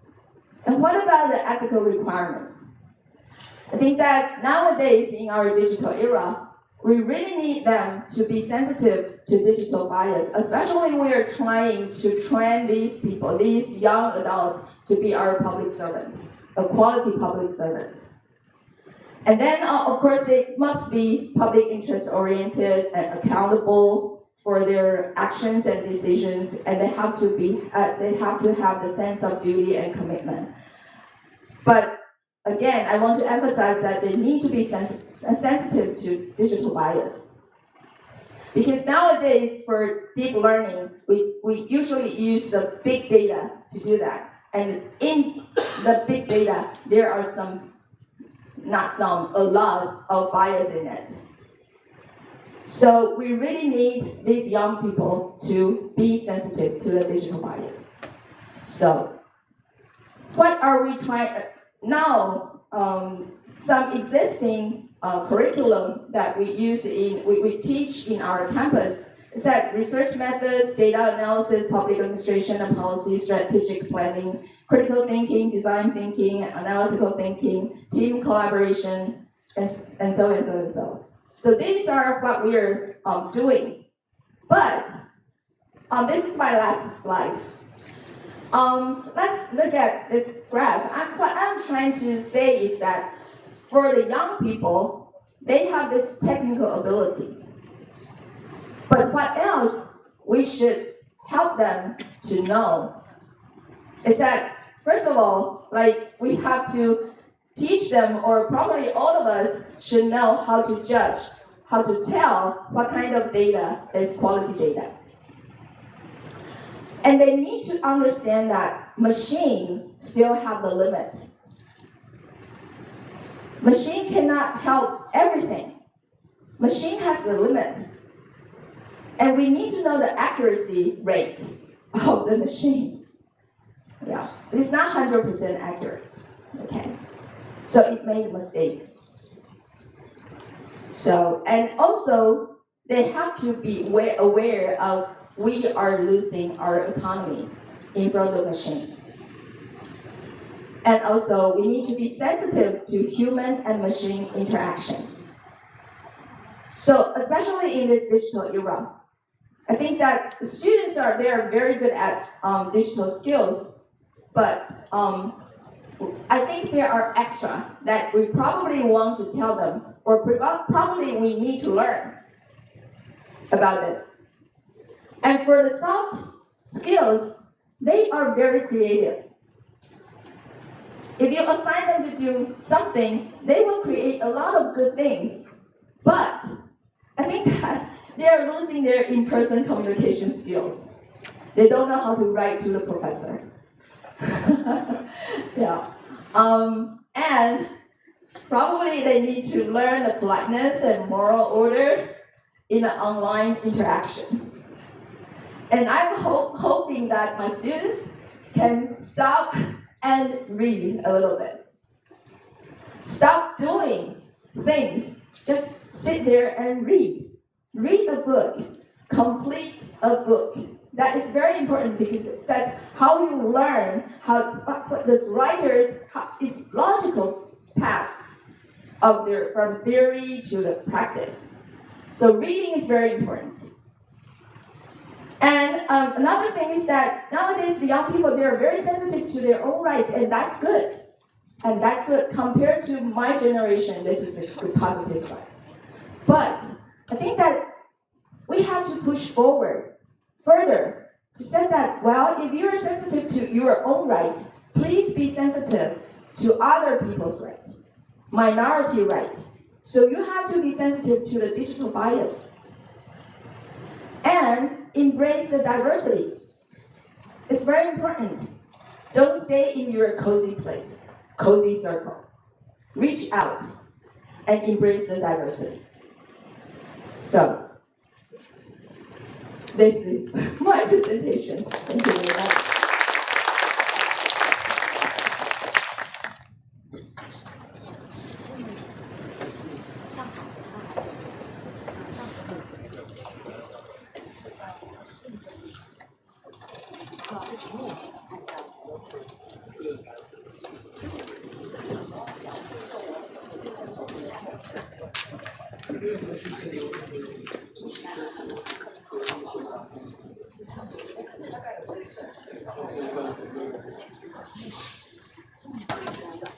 G: And what about the ethical requirements? I think that nowadays in our digital era, we really need them to be sensitive to digital bias, especially we are trying to train these people, these young adults, to be our public servants, a quality public servants. And then, of course, they must be public interest oriented and accountable for their actions and decisions, and they have to have the sense of duty and commitment. But again, I want to emphasize that they need to be sensitive to digital bias. Because nowadays, for deep learning, we usually use the big data to do that. And in the big data, there are a lot of bias in it. So we really need these young people to be sensitive to the digital bias. So what are we trying now? Some existing curriculum that we teach in our campus is that research methods, data analysis, public administration and policy, strategic planning, critical thinking, design thinking, analytical thinking, team collaboration, and so on and so on and so on. So these are what we are doing. But this is my last slide. Let's look at this graph. What I'm trying to say is that for the young people, they have this technical ability. But what else we should help them to know is that, first of all, like we have to teach them, or probably all of us should know how to judge, how to tell what kind of data is quality data. And they need to understand that machine still have the limit. Machine cannot help everything. Machine has the limit. And we need to know the accuracy rate of the machine. Yeah, it's not 100% accurate, okay? So it made mistakes. So, and also, they have to be aware of we are losing our autonomy in front of the machine. And also, we need to be sensitive to human and machine interaction. So, especially in this digital era, I think that the students are very good at digital skills, but I think there are extra that we probably want to tell them, or probably we need to learn about this. And for the soft skills, they are very creative. If you assign them to do something, they will create a lot of good things. But I think that they are losing their in-person communication skills. They don't know how to write to the professor. Yeah. And probably they need to learn the politeness and moral order in an online interaction. And I'm hoping that my students can stop and read a little bit. Stop doing things. Just sit there and read. Read a book. Complete a book. That is very important because that's how you learn what this writer's is logical path of from theory to the practice. So reading is very important. And another thing is that nowadays the young people, they are very sensitive to their own rights, and that's good. And that's good. Compared to my generation, this is a good positive side. But I think that we have to push forward further to say that, well, if you're sensitive to your own rights, please be sensitive to other people's rights, minority rights. So you have to be sensitive to the digital bias and embrace the diversity. It's very important. Don't stay in your cozy place, cozy circle. Reach out and embrace the diversity. So, this is my presentation. Thank you very much.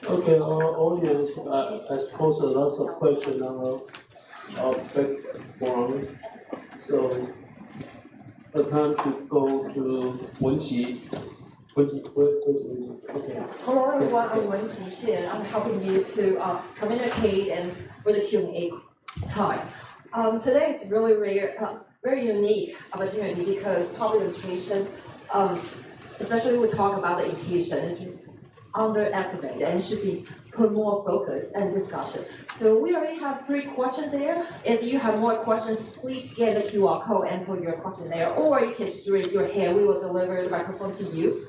C: Okay, our audience has posed lots of questions on our background. So the time to go to Wenqi. Where's Wenqi? Okay.
H: Hello everyone, I'm Wenqi Shih. I'm helping you to communicate and with the Q&A time. Today is really rare, very unique opportunity because public administration, especially we talk about the education, is underestimated and should be put more focus and discussion. So we already have 3 questions there. If you have more questions, please scan the QR code and put your question there, or you can just raise your hand. We will deliver the microphone to you.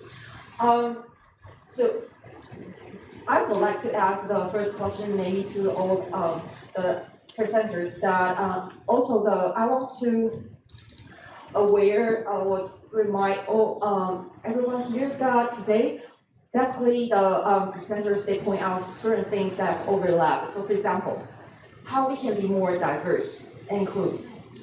H: So I would like to ask the first question maybe to all the presenters that also I want to remind everyone here that today, basically the presenters, they point out certain things that overlap. So for example, how we can be more diverse and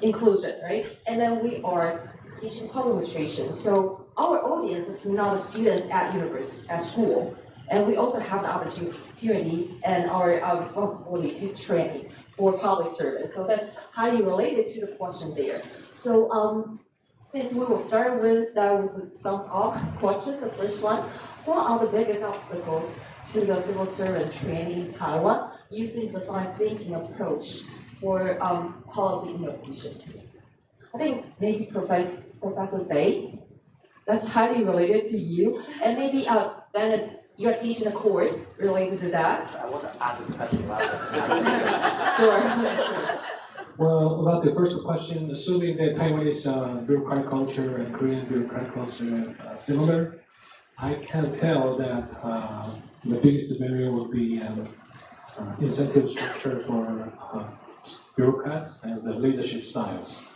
H: inclusion, right? And then we are teaching public administration. So our audience is not students at university, at school. And we also have the opportunity and our responsibility to train for public service. So that's highly related to the question there. So since we will start with, that was a sounds-off question, the first one. What are the biggest obstacles to the civil servant training in Taiwan using the science thinking approach for policy innovation? I think maybe Professor Bay, that's highly related to you. And maybe Dennis, you're teaching a course related to that.
I: I want to ask a question about that.
H: Sure.
E: Well, about the first question, assuming that Taiwanese bureaucratic culture and Korean bureaucratic culture are similar, I can tell that the biggest barrier would be incentive structure for bureaucrats and the leadership styles.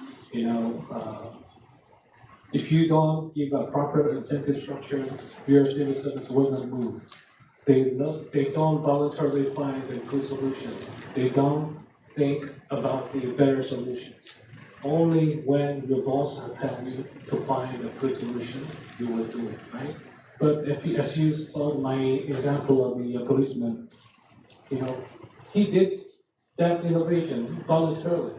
E: If you don't give a proper incentive structure, your civil servants will not move. They don't voluntarily find the good solutions. They don't think about the better solutions. Only when your boss tells you to find a good solution, you will do it, right? But as you saw my example of the policeman, he did that innovation voluntarily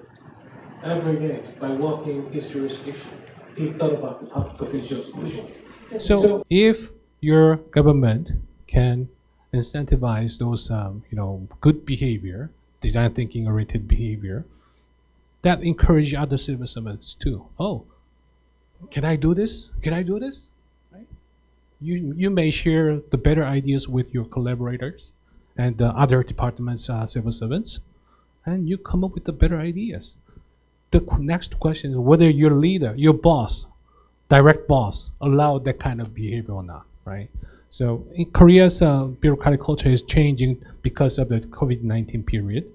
E: every day by walking his jurisdiction. He thought about the potential solutions.
J: So if your government can incentivize those, good behavior, design thinking oriented behavior, that encourage other civil servants too. Oh, can I do this? Can I do this? Right? You may share the better ideas with your collaborators and the other departments' civil servants, and you come up with the better ideas. The next question is whether your leader, your boss, direct boss, allow that kind of behavior or not, right? So in Korea's bureaucratic culture is changing because of the COVID-19 period.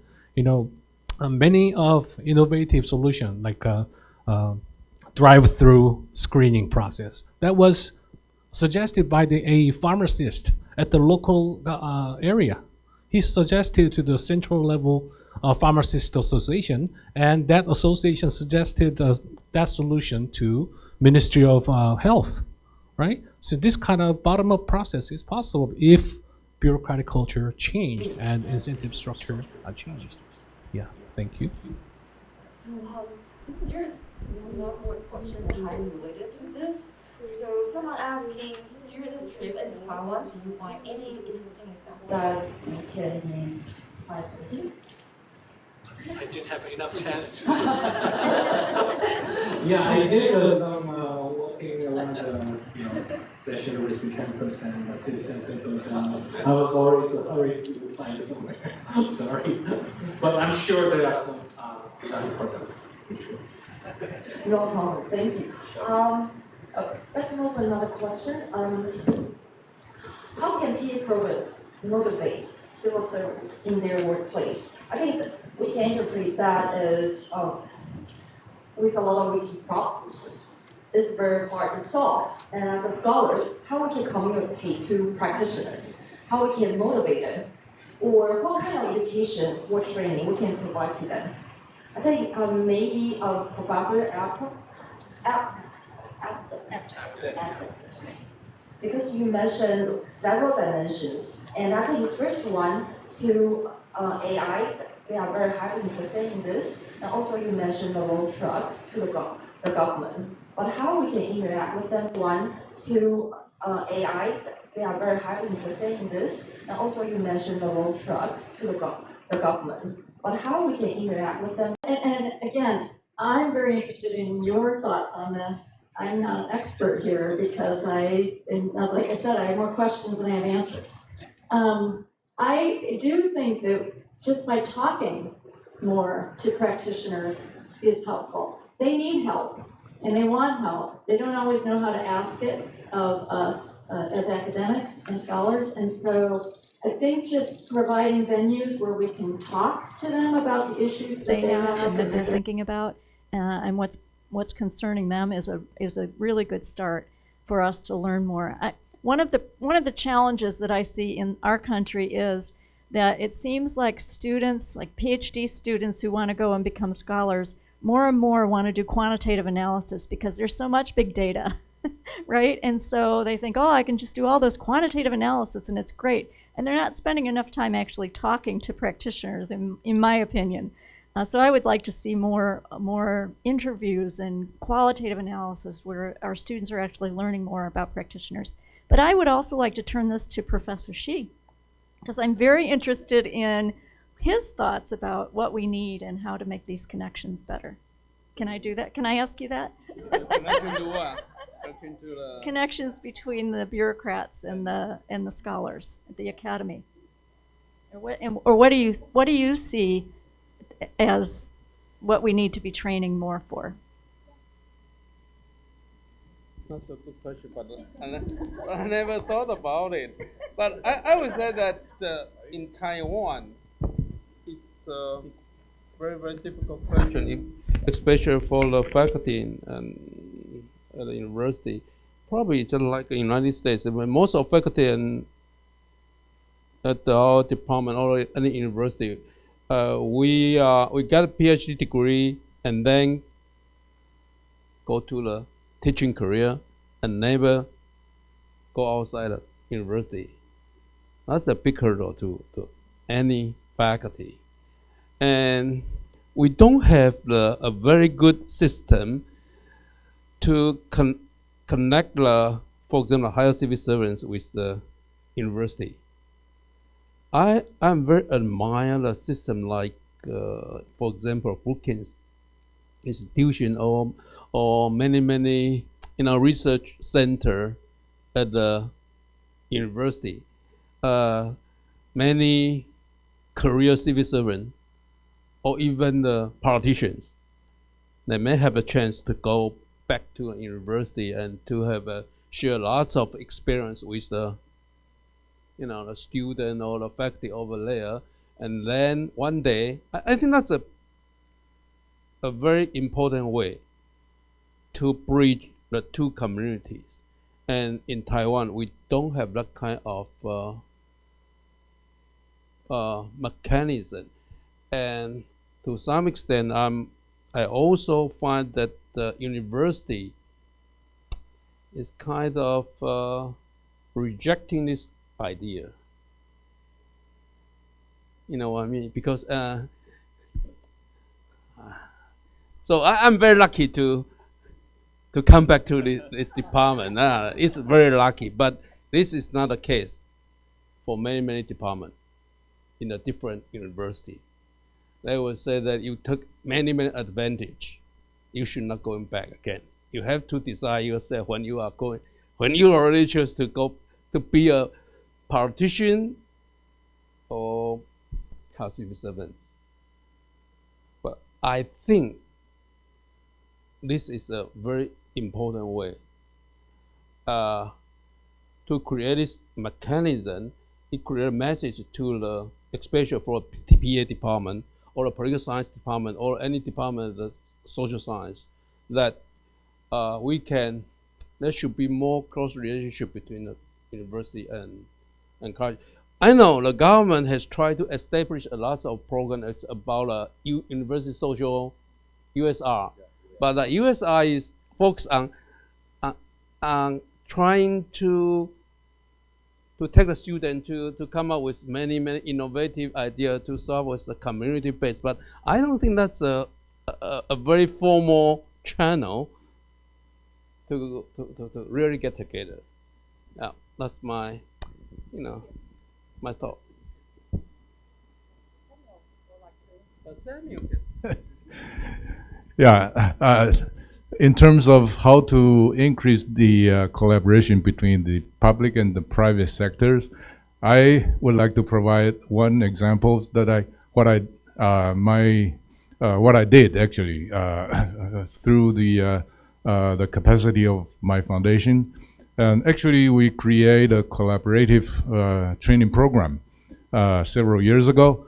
J: Many of innovative solutions like drive-through screening process that was suggested by a pharmacist at the local area. He suggested to the central level pharmacist association, and that association suggested that solution to Ministry of Health, right? So this kind of bottom-up process is possible if bureaucratic culture changed and incentive structure are changed. Yeah, thank you.
H: Here's one more question highly related to this. So someone asking, during this trip in Taiwan, do you find any interesting example that we can use science thinking?
E: I didn't have enough chance. Yeah, I did some walking around the university campus and the city center, but I was already so hurried to find somewhere. Sorry, but I'm sure there are some important.
H: No problem. Thank you. Let's move to another question. How can peer programs motivate civil servants in their workplace? I think we can interpret that as with a lot of wiki problems. It's very hard to solve. And as a scholars, how we can communicate to practitioners, how we can motivate them, or what kind of education or training we can provide to them. I think maybe Professor because you mentioned several dimensions, and I think the first one to AI, we are very highly interested in this, and also you mentioned the low trust to the government. But how we can interact with them? One to AI, we are very highly interested in this, and also you mentioned the low trust to the government. But how we can interact with them?
F: And again, I'm very interested in your thoughts on this. I'm not an expert here because like I said, I have more questions than I have answers. I do think that just by talking more to practitioners is helpful. They need help and they want help. They don't always know how to ask it of us as academics and scholars. And so I think just providing venues where we can talk to them about the issues they have and that they're thinking about, and what's concerning them is a really good start for us to learn more. One of the challenges that I see in our country is that it seems like students, like PhD students who want to go and become scholars, more and more want to do quantitative analysis because there's so much big data, right? And so they think, oh, I can just do all this quantitative analysis and it's great. And they're not spending enough time actually talking to practitioners, in my opinion. So I would like to see more interviews and qualitative analysis where our students are actually learning more about practitioners. But I would also like to turn this to Professor Shih, because I'm very interested in his thoughts about what we need and how to make these connections better. Can I do that? Can I ask you that? Connections between the bureaucrats and the scholars at the academy. Or what do you see as what we need to be training more for?
C: That's a good question, but I never thought about it. But I would say that in Taiwan, it's a very, very difficult question, especially for the faculty at the university. Probably just like the United States, when most of faculty at our department or any university, we got a PhD degree and then go to the teaching career and never go outside of university. That's a big hurdle to any faculty. And we don't have a very good system to connect, for example, higher civil servants with the university. I'm very admire the system like, for example, Brookings Institution or many research center at the university. Many career civil servants or even the politicians, they may have a chance to go back to a university and to have share lots of experience with the the student or the faculty over there, and then one day I think that's a very important way to bridge the two communities. And in Taiwan, we don't have that kind of mechanism. And to some extent, I also find that the university is kind of rejecting this idea. You know what I mean? Because so I'm very lucky to come back to this department. It's very lucky, but this is not the case for many departments in a different university. They will say that you took many advantage. You should not go back again. You have to decide yourself when you already choose to go to be a politician or civil servant. But I think this is a very important way to create this mechanism. It creates a message to the, especially for the PA department or the political science department or any department of the social science, that there should be more close relationship between the university and college. I know the government has tried to establish a lot of programs about university social USR, but the USR is focused on trying to take the student to come up with many innovative ideas to solve with the community base. But I don't think that's a very formal channel to really get together. Yeah, that's my my thought.
K: Yeah, in terms of how to increase the collaboration between the public and the private sectors, I would like to provide one example that what I did actually through the capacity of my foundation. And actually, we create a collaborative training program several years ago.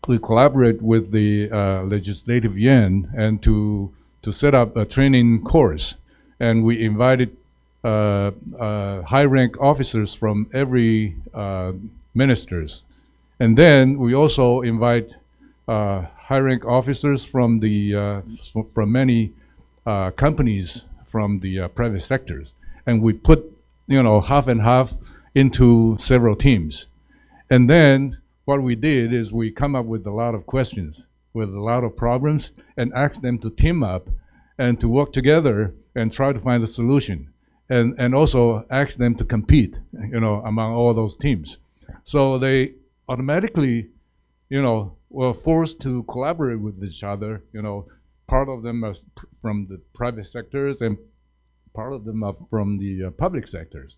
K: We collaborate with the Legislative Yuan and to set up a training course. And we invited high-rank officers from every ministers. And then we also invite high-rank officers from from many companies from the private sectors. And we put, half and half into several teams. And then what we did is we come up with a lot of questions, with a lot of problems, and ask them to team up and to work together and try to find a solution. And also ask them to compete, among all those teams. So they automatically, were forced to collaborate with each other. Part of them are from the private sectors and part of them are from the public sectors.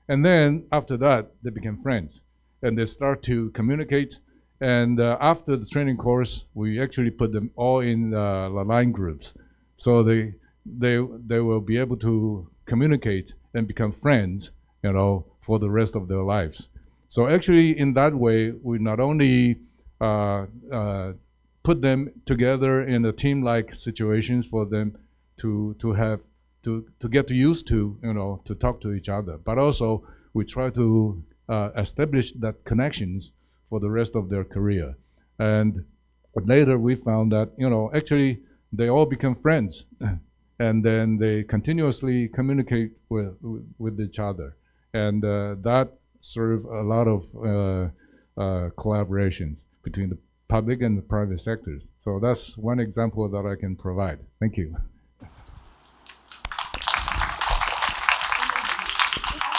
K: And then after that, they became friends and they start to communicate. And after the training course, we actually put them all in line groups. So they will be able to communicate and become friends, for the rest of their lives. So actually, in that way, we not only put them together in a team-like situations for them to get used to, to talk to each other, but also we try to establish that connections for the rest of their career. And later we found that, actually they all become friends. And then they continuously communicate with each other. And that serves a lot of collaborations between the public and the private sectors. So that's one example that I can provide. Thank you.
H: I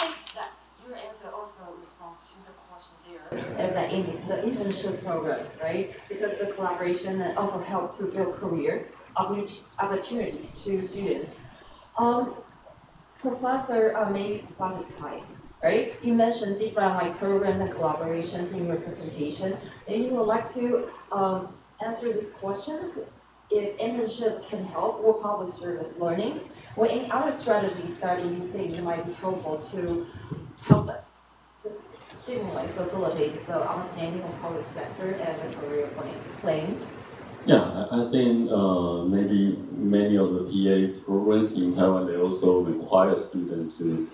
H: think that your answer also responds to the question there, and the internship program, right? Because the collaboration also helped to build career opportunities to students. Professor Tsai, right? You mentioned different programs and collaborations in your presentation. Maybe you would like to answer this question. If internship can help or public service learning, or any other strategies that you think might be helpful to help them to stimulate, facilitate the understanding of public sector and the career planning?
D: Yeah, I think maybe many of the PA programs in Taiwan, they also require students to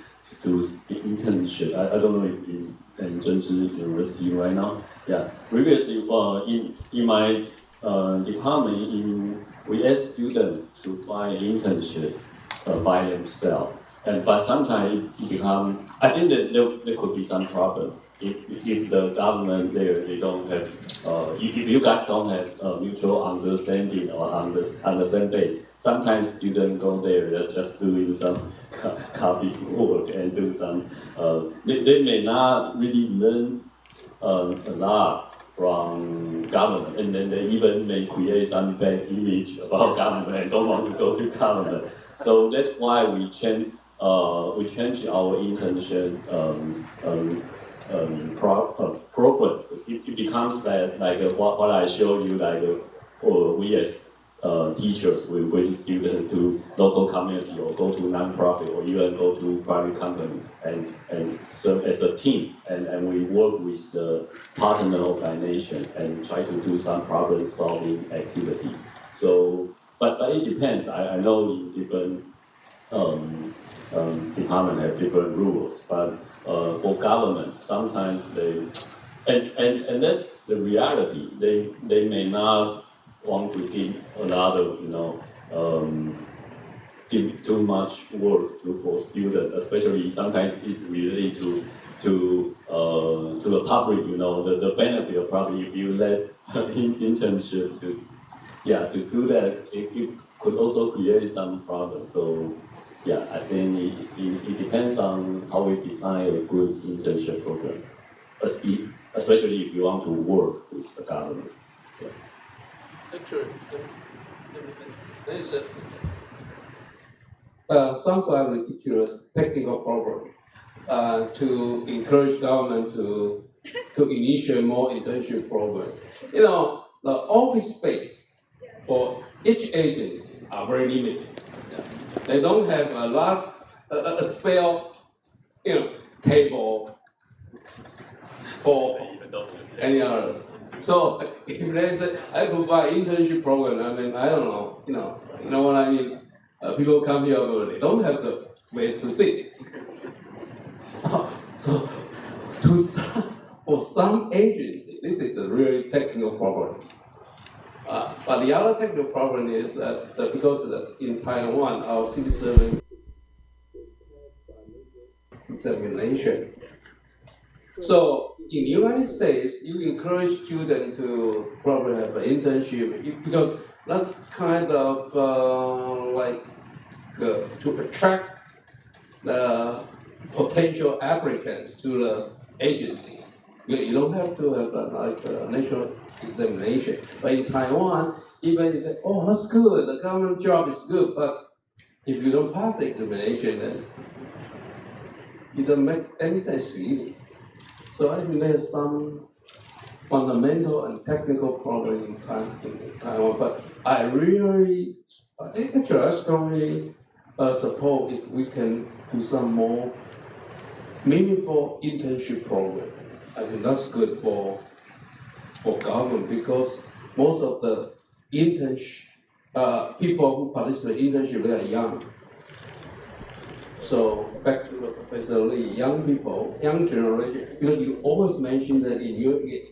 D: do internship. I don't know if it's in Zhengzhi University right now. Yeah, previously in my department, we ask students to find internship by themselves. But sometimes it becomes, I think that there could be some problem. If the government they don't have, if you guys don't have mutual understanding or on the same base, sometimes students go there, they're just doing some copy work and do some, they may not really learn a lot from government, and then they even may create some bad image about government and don't want to go to government. So that's why we change our internship program. It becomes like what I showed you, we as teachers will bring students to local community or go to non-profit or even go to private company and serve as a team, and we work with the partner organization and try to do some problem solving activity. So, but it depends. I know in different department have different rules, but for government, sometimes and that's the reality. They may not want to give a lot of give too much work for students, especially sometimes it's related to the public. The benefit of probably if you let internship to do that, it could also create some problems. So. Yeah, I think it depends on how we design a good internship program, especially if you want to work with the government. Yeah.
C: Actually, sounds like ridiculous technical problem to encourage government to initiate more internship program. The office space for each agency are very limited. They don't have a spare, table for Any others? So if they say I could buy internship program, I mean I don't know, you know what I mean. People come here, but they don't have the space to sit. So for some agency, this is a really technical problem. But the other technical problem is that because in Taiwan, our civil servant examination. So in the United States, you encourage students to probably have an internship because that's kind of to attract the potential applicants to the agencies. You don't have to have a national examination. But in Taiwan, even you say, oh, that's good, the government job is good, but if you don't pass the examination, then it doesn't make any sense to you. So I think there's some fundamental and technical problem in Taiwan, but I strongly support if we can do some more meaningful internship program. I think that's good for government because most of the people who participate in internship, they are young. So back to Professor Lee, young people, young generation, because you always mention that you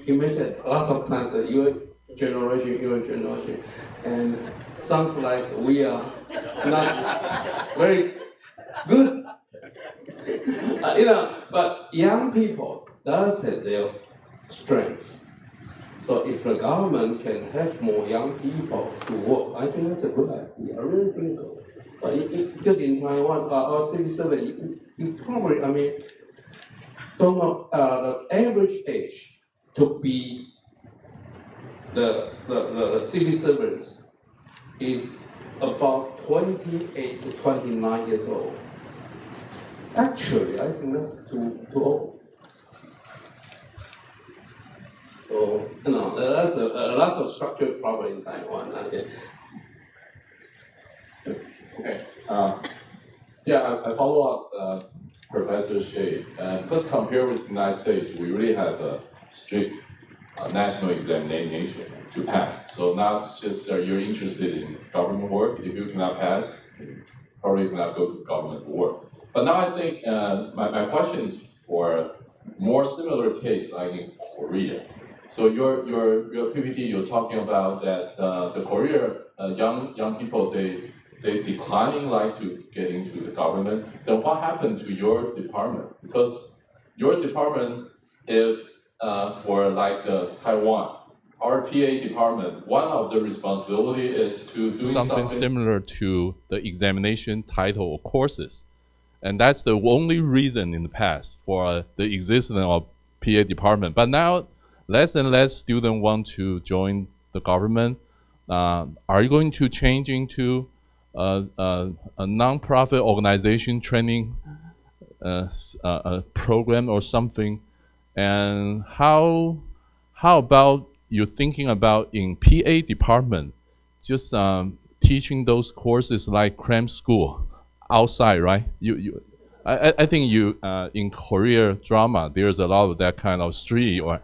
C: mentioned lots of times that your generation, and sounds like we are not very good. But young people does have their strengths. So if the government can have more young people to work, I think that's a good idea. I really think so. But just in Taiwan, our civil servant, you probably, don't know the average age to be the civil servants is about 28 to 29 years old. Actually, I think that's too old. So, that's lots of structural problem in Taiwan. Okay.
L: Okay. I follow up Professor Shih. Let's compare with the United States. We really have a strict national examination to pass. So not just you're interested in government work. If you cannot pass, probably cannot go to government work. But now I think my question is for more similar case like in Korea. So your PPT, you're talking about that the Korea young people they declining like to get into the government. Then what happened to your department? Because your department, if for like Taiwan, our PA department, one of the responsibility is to do something
M: similar to the examination title or courses. And that's the only reason in the past for the existence of PA department. But now, less and less students want to join the government. Are you going to change into a non-profit organization training program or something? And how about you thinking about in PA department, just teaching those courses like cram school outside, right? I think you in Korea drama, there's a lot of that kind of street or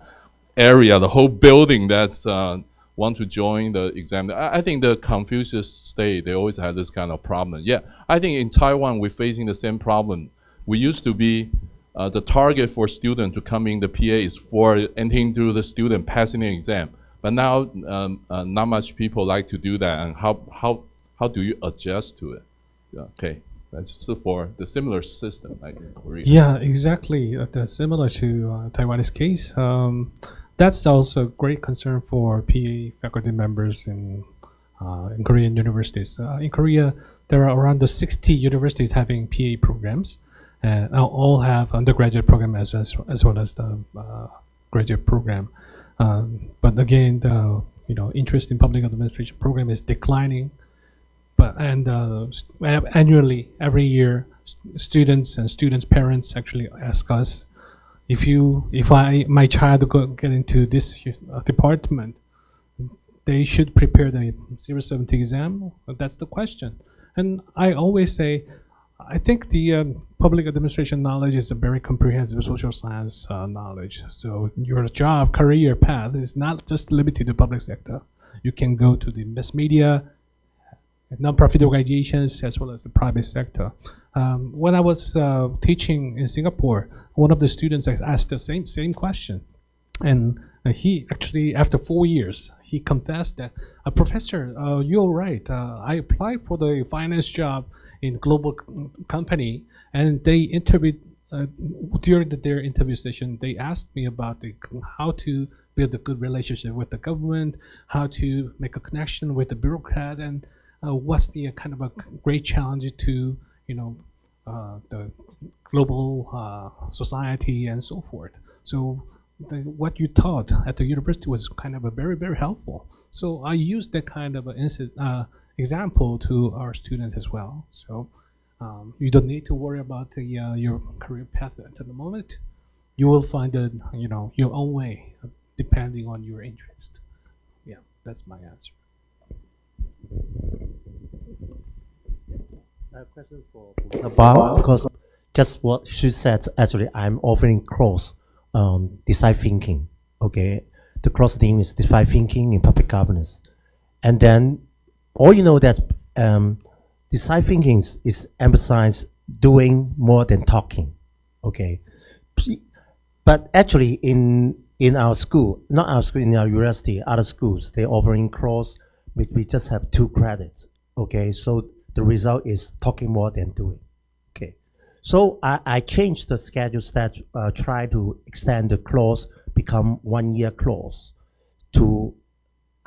M: area, the whole building that's want to join the exam. I think the Confucius state, they always had this kind of problem. Yeah, I think in Taiwan, we're facing the same problem. We used to be the target for student to come in the PA is for entering through the student passing the exam. But now, not much people like to do that. And how do you adjust to it? Yeah, okay, that's for the similar system like in Korea.
J: Yeah, exactly. Similar to Taiwanese case. That's also a great concern for PA faculty members in Korean universities. In Korea, there are around 60 universities having PA programs, and all have undergraduate program as well as the graduate program. But again, the interest in public administration program is declining. And annually, every year, students and students' parents actually ask us, if my child get into this department, they should prepare the 070 exam. That's the question. And I always say, I think the public administration knowledge is a very comprehensive social science knowledge. So your job, career path is not just limited to public sector. You can go to the mass media, non-profit organizations, as well as the private sector. When I was teaching in Singapore, one of the students asked the same question. And he actually, after 4 years, he confessed that, Professor, you're right. I applied for the finance job in global company, and they interviewed, during their interview session, they asked me about how to build a good relationship with the government, how to make a connection with the bureaucrat, and what's the kind of a great challenge to, the global society and so forth. So what you taught at the university was kind of a very, very helpful. So I used that kind of example to our students as well. So you don't need to worry about your career path at the moment. You will find your own way depending on your interest. Yeah, that's my answer.
I: I have a question for about, because just what she said, actually I'm offering course design thinking. Okay, the course name is Design Thinking in Public Governance. And then all you know that design thinking is emphasize doing more than talking. Okay, but actually in our school, not our school, in our university, other schools, they offering course we just have 2 credits. Okay, so the result is talking more than doing. Okay, so I changed the schedule that try to extend the course, become 1-year course, to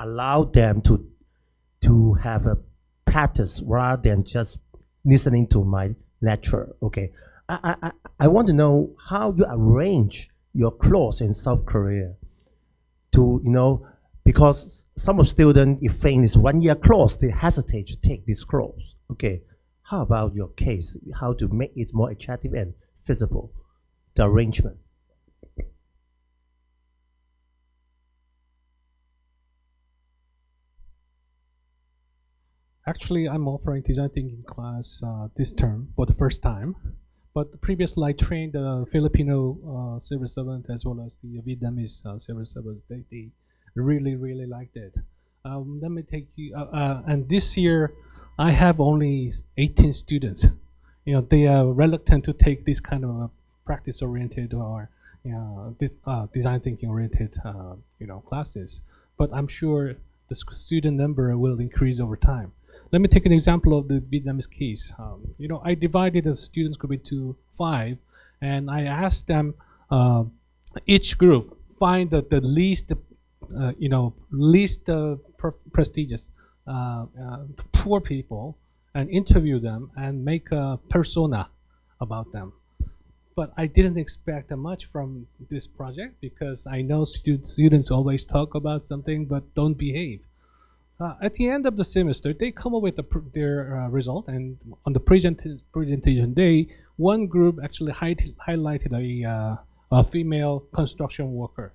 I: allow them to have a practice rather than just listening to my lecture. Okay, I want to know how you arrange your course in South Korea to, because some of students, if think it's 1-year course, they hesitate to take this course. Okay, how about your case? How to make it more attractive and feasible, the arrangement?
J: Actually, I'm offering design thinking class this term for the first time. But previously, I trained the Filipino civil servant as well as the Vietnamese civil servants. They really, really liked it. Let me take you, and this year, I have only 18 students. They are reluctant to take this kind of practice-oriented or design thinking-oriented, classes. But I'm sure the student number will increase over time. Let me take an example of the Vietnamese case. I divided the students group into 5, and I asked them, each group find the least, least prestigious poor people and interview them and make a persona about them. But I didn't expect much from this project because I know students always talk about something but don't behave. At the end of the semester, they come up with their result, and on the presentation day, one group actually highlighted a female construction worker.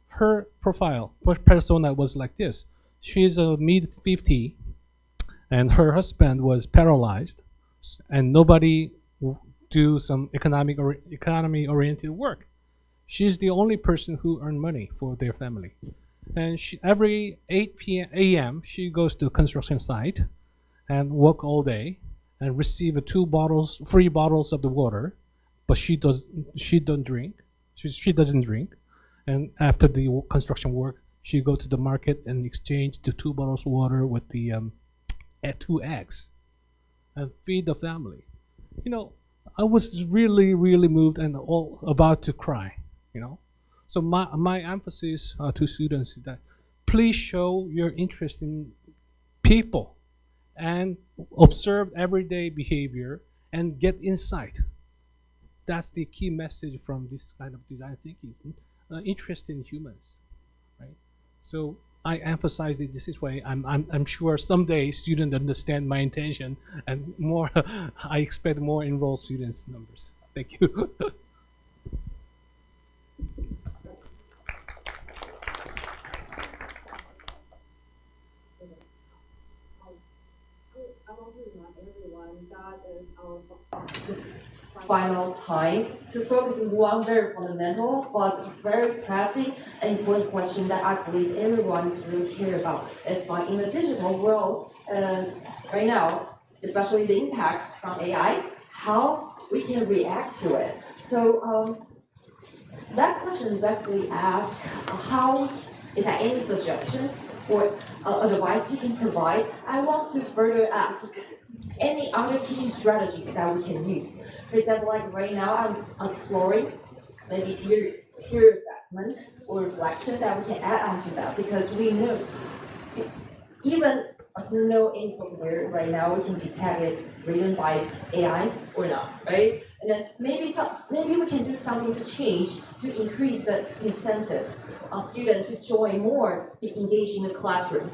J: Her profile, persona was like this. She's a mid-50, and her husband was paralyzed, and nobody do some economy-oriented work. She's the only person who earned money for their family. And every 8 a.m. she goes to the construction site and work all day and receive 2 free bottles of the water, but she doesn't drink. She doesn't drink. And after the construction work, she go to the market and exchange the 2 bottles of water with the 2 eggs and feed the family. I was really, really moved and all about to cry. So my emphasis to students is that please show your interest in people and observe everyday behavior and get insight. That's the key message from this kind of design thinking. Interest in humans, right? So I emphasize it this way. I'm sure someday students understand my intention and more. I expect more enrolled students numbers. Thank you.
H: everyone. That is our this final time to focus on one very fundamental but very pressing and important question that I believe everyone is really care about. It's like in the digital world, right now, especially the impact from AI, how we can react to it. So that question basically asks how is there any suggestions or advice you can provide? I want to further ask any other teaching strategies that we can use. For example, like right now I'm exploring maybe peer assessment or reflection that we can add onto that, because we know even as we know any software right now we can detect it's written by AI or not, right? And then maybe we can do something to change to increase the incentive of students to join more, be engaged in the classroom.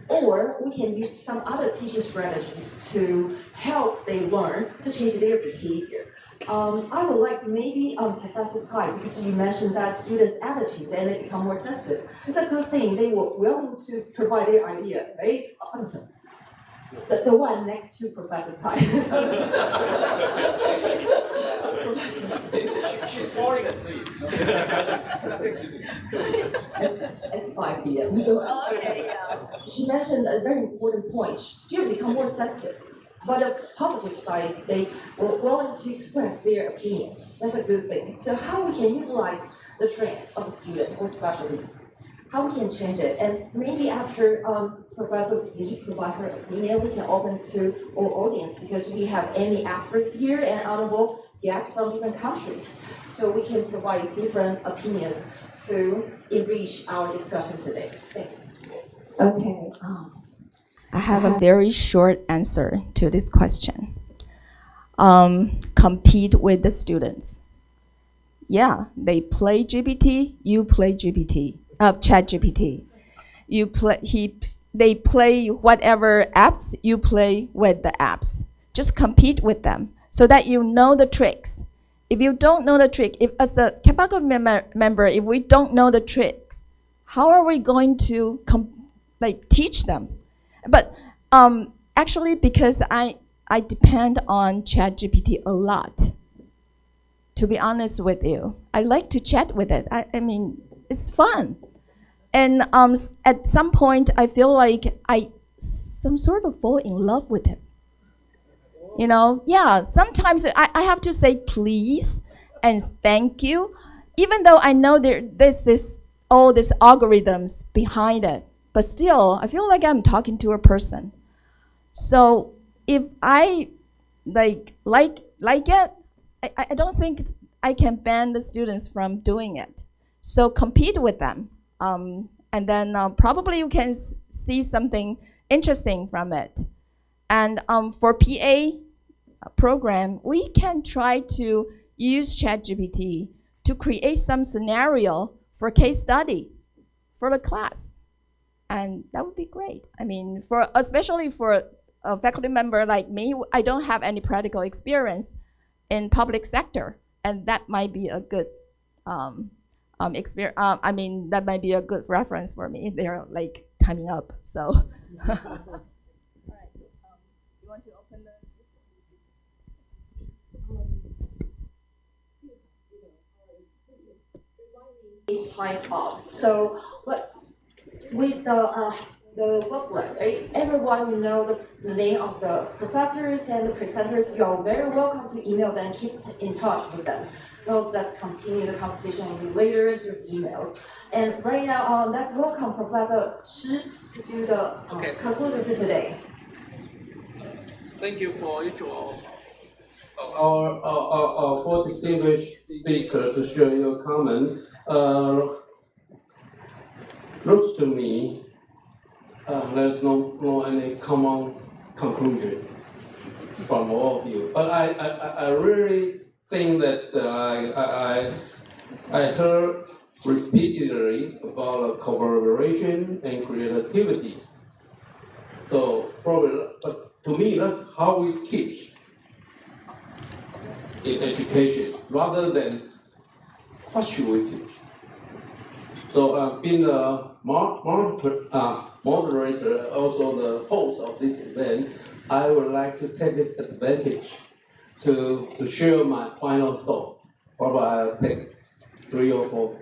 H: Or we can use some other teaching strategies to help they learn to change their behavior. I would like to maybe Professor Tsai, because you mentioned that students' attitude and they become more sensitive. It's a good thing they were willing to provide their idea, right? I'm sorry. The one next to Professor Tsai.
N: She's falling asleep.
H: It's 5 p.m. So she mentioned a very important point. Students become more sensitive. But the positive side is they were willing to express their opinions. That's a good thing. So how we can utilize the trait of the student, or especially how we can change it. And maybe after Professor Li provide her opinion, we can open to our audience, because we have many experts here and honorable guests from different countries. So we can provide different opinions to enrich our discussion today. Thanks.
O: Okay. I have a very short answer to this question. Compete with the students. Yeah, they play GPT, you play GPT. ChatGPT. They play whatever apps, you play with the apps. Just compete with them so that you know the tricks. If you don't know the trick, if as a faculty member, if we don't know the tricks, how are we going to teach them? But actually, because I depend on ChatGPT a lot, to be honest with you, I like to chat with it. I mean, it's fun. And at some point, I feel like I some sort of fall in love with it. You know, yeah, sometimes I have to say please and thank you, even though I know this is all these algorithms behind it. But still, I feel like I'm talking to a person. So if I like it, I don't think I can ban the students from doing it. So compete with them. And then probably you can see something interesting from it. And for PA program, we can try to use ChatGPT to create some scenario for case study for the class. And that would be great. I mean, especially for a faculty member like me, I don't have any practical experience in public sector, and that might be a good experience. I mean, that might be a good reference for me. They're like timing up, so. All right. You want to open the
H: TASPAA. So, with the booklet, right? Everyone will know the name of the professors and the presenters. You are very welcome to email them, keep in touch with them. So let's continue the conversation later through emails. And right now, let's welcome Professor Shih to do the conclusion for today.
N: Thank you for each of
C: our four distinguished speakers to share your comment. Looks to me, there's no any common conclusion from all of you. But I really think that I heard repeatedly about collaboration and creativity. So probably, but to me, that's how we teach in education, rather than what should we teach. So being a moderator, also the host of this event, I would like to take this advantage to share my final thought. Probably I'll take 3 or 4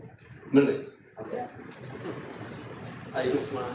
C: minutes. Okay. I use my.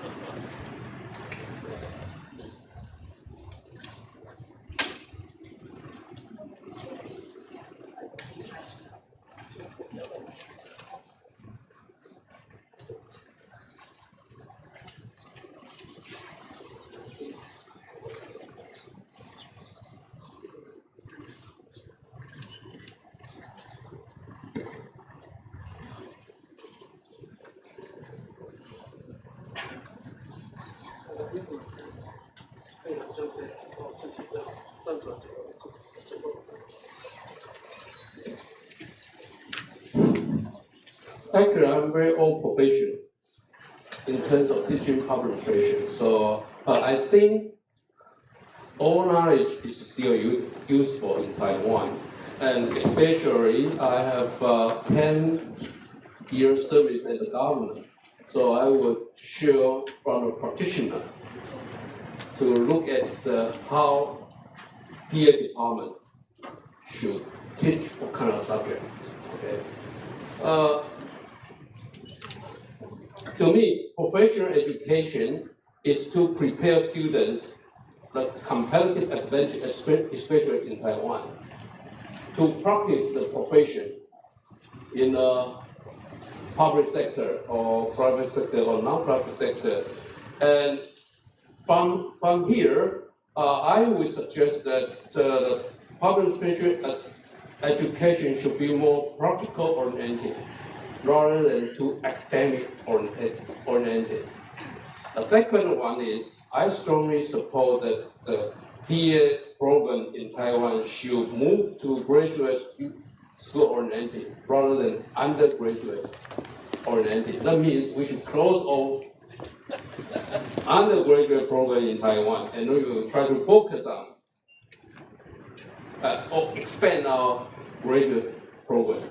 C: Actually, I'm very old professional in terms of teaching public administration. So I think all knowledge is still useful in Taiwan. And especially, I have 10 years service in the government. So I would share from a practitioner to look at how PA department should teach what kind of subject. Okay. To me, professional education is to prepare students the competitive advantage, especially in Taiwan, to practice the profession in the public sector or private sector or non-profit sector. And from here, I would suggest that the public education should be more practical oriented rather than too academic oriented. The second one is I strongly support that the PA program in Taiwan should move to graduate school oriented rather than undergraduate oriented. That means we should close all undergraduate program in Taiwan and we will try to focus on or expand our graduate program.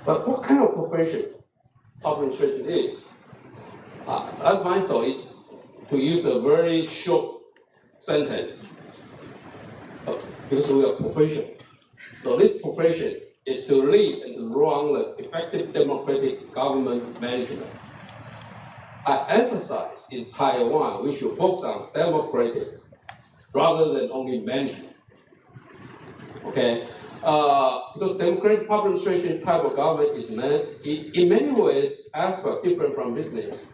C: But what kind of profession public administration is? That's my thought is to use a very short sentence because we are profession. So this profession is to lead and run the effective democratic government management. I emphasize in Taiwan we should focus on democratic rather than only management. Okay. Because democratic public administration type of government is in many ways aspect different from business.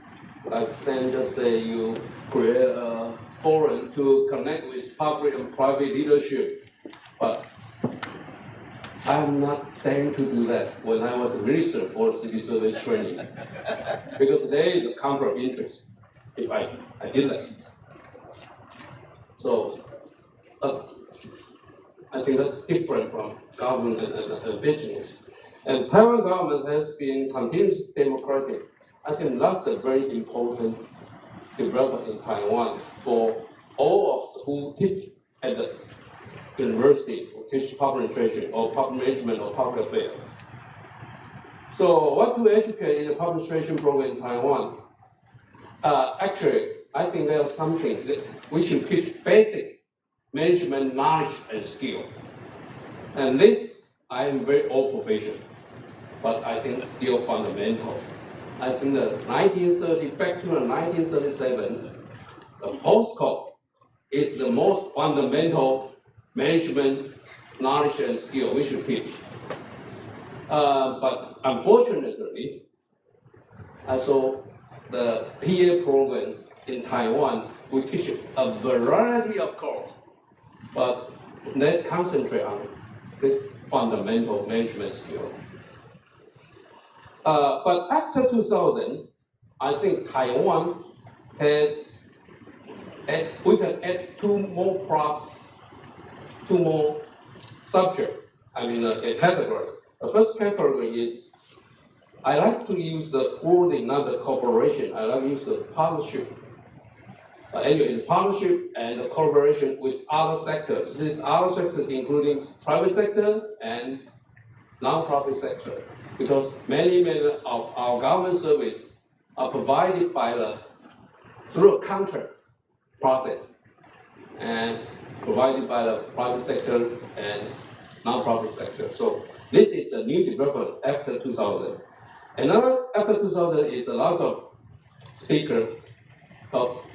C: Like just say you create a forum to connect with public and private leadership. But I'm not daring to do that when I was a minister for civil service training. Because there is a conflict of interest if I did that. So I think that's different from government and business. And Taiwan government has been continuously democratic. I think that's a very important development in Taiwan for all of us who teach at the university, who teach public administration or public management or public affairs. So what to educate in the public administration program in Taiwan? Actually, I think there's something that we should teach basic management knowledge and skill. And this, I am very old profession, but I think it's still fundamental. I think back to the 1937, the postcode is the most fundamental management knowledge and skill we should teach. But unfortunately, I saw the PA programs in Taiwan, we teach a variety of courses, but let's concentrate on this fundamental management skill. But after 2000, I think Taiwan has, we can add two more subjects, a category. The first category is, I like to use the wording, not the cooperation. I like to use the partnership. Anyway, it's partnership and collaboration with other sectors. This other sectors including private sector and non-profit sector. Because many of our government service are provided by the through a contract process and provided by the private sector and non-profit sector. So this is a new development after 2000. Another after 2000 is a lot of speaker talk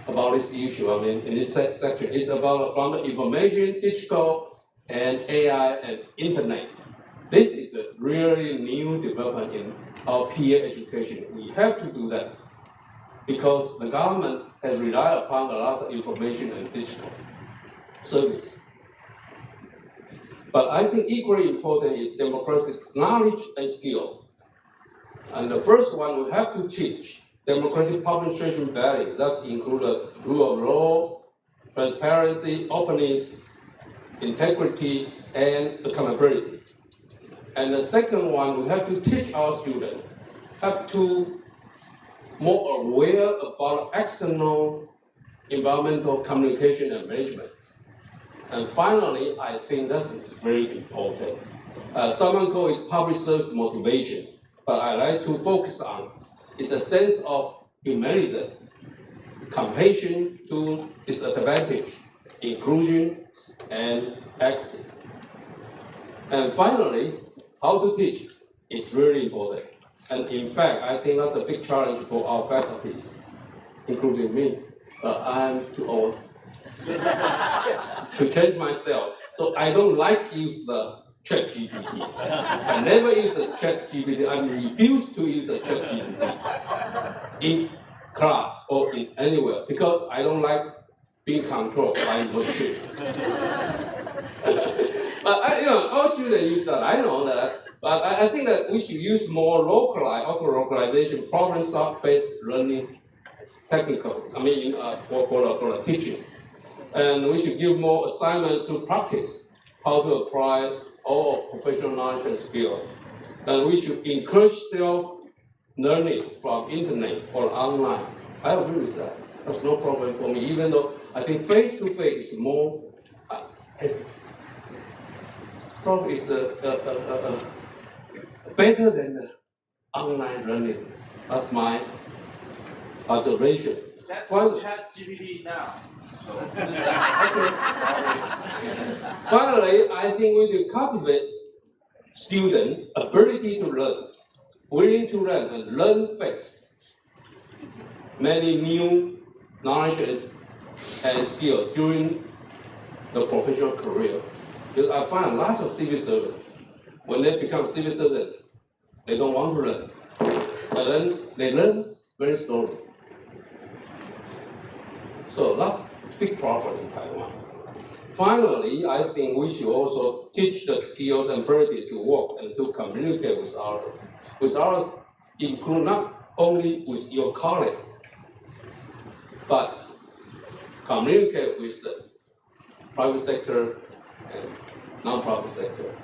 C: about this issue. I mean, in this section, it's about from the information, digital, and AI and internet. This is a really new development in our peer education. We have to do that because the government has relied upon a lot of information and digital service. But I think equally important is democratic knowledge and skill. And the first one, we have to teach democratic public administration values. That include rule of law, transparency, openness, integrity, and accountability. And the second one, we have to teach our students, have to more aware about external environmental communication and management. And finally, I think that's very important. Someone calls it public service motivation, but I like to focus on is a sense of humanism, compassion to disadvantage, inclusion, and active. And finally, how to teach is really important. And in fact, I think that's a big challenge for our faculties, including me. I'm too old to change myself. So I don't like use the ChatGPT. I never use a ChatGPT. I refuse to use a ChatGPT in class or in anywhere because I don't like being controlled by machine. But our students use that. I know that. But I think that we should use more localized, auto-localization, problem-based learning technicals. I mean, for the teaching. And we should give more assignments to practice how to apply all professional knowledge and skill. And we should encourage self-learning from internet or online. I agree with that. That's no problem for me, even though I think face-to-face is more, probably is better than the online learning. That's my observation.
P: That's ChatGPT now.
C: Finally, I think we should cultivate student ability to learn, willing to learn and learn fast. Many new knowledge and skills during the professional career. Because I find lots of civil servants, when they become civil servants, they don't want to learn. But then they learn very slowly. So that's a big problem in Taiwan. Finally, I think we should also teach the skills and abilities to work and to communicate with others. With others include not only with your colleague, but communicate with the private sector and non-profit sector.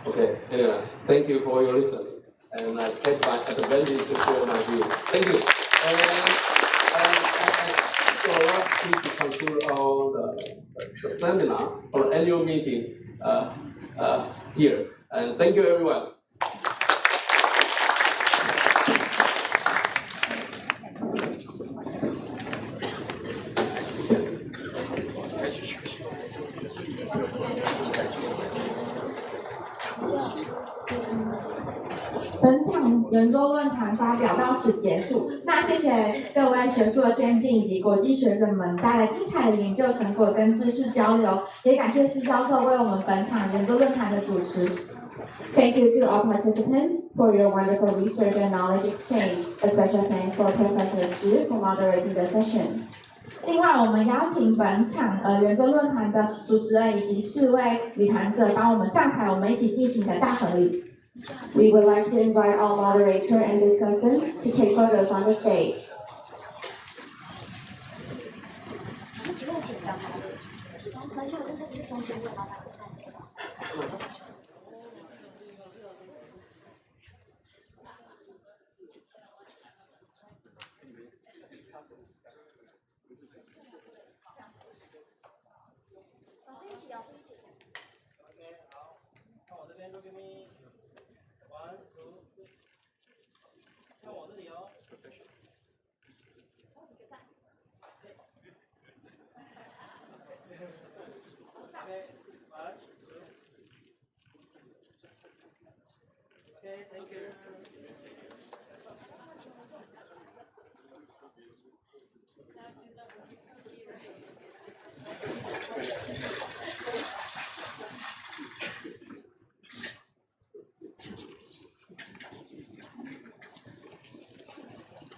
C: Okay, anyway, thank you for your listening. And I take my advantage to share my view. Thank you. So last week to conclude the seminar or annual meeting here. And thank you, everyone.
A: 本场圆桌论坛发表到此结束。那谢谢各位学术的先进以及国际学者们带来精彩的研究成果跟知识交流，也感谢施教授为我们本场圆桌论坛的主持。
B: Thank you to all participants for your wonderful research and knowledge exchange. A special thanks for Professor Shih for moderating the session.
A: 另外，我们邀请本场圆桌论坛的主持人以及4位与谈者帮我们上台，我们一起进行的大合影。
B: We would like to invite all moderator and discussants to take photos on the stage.
N: much. Okay, thank you.
F: Thank you.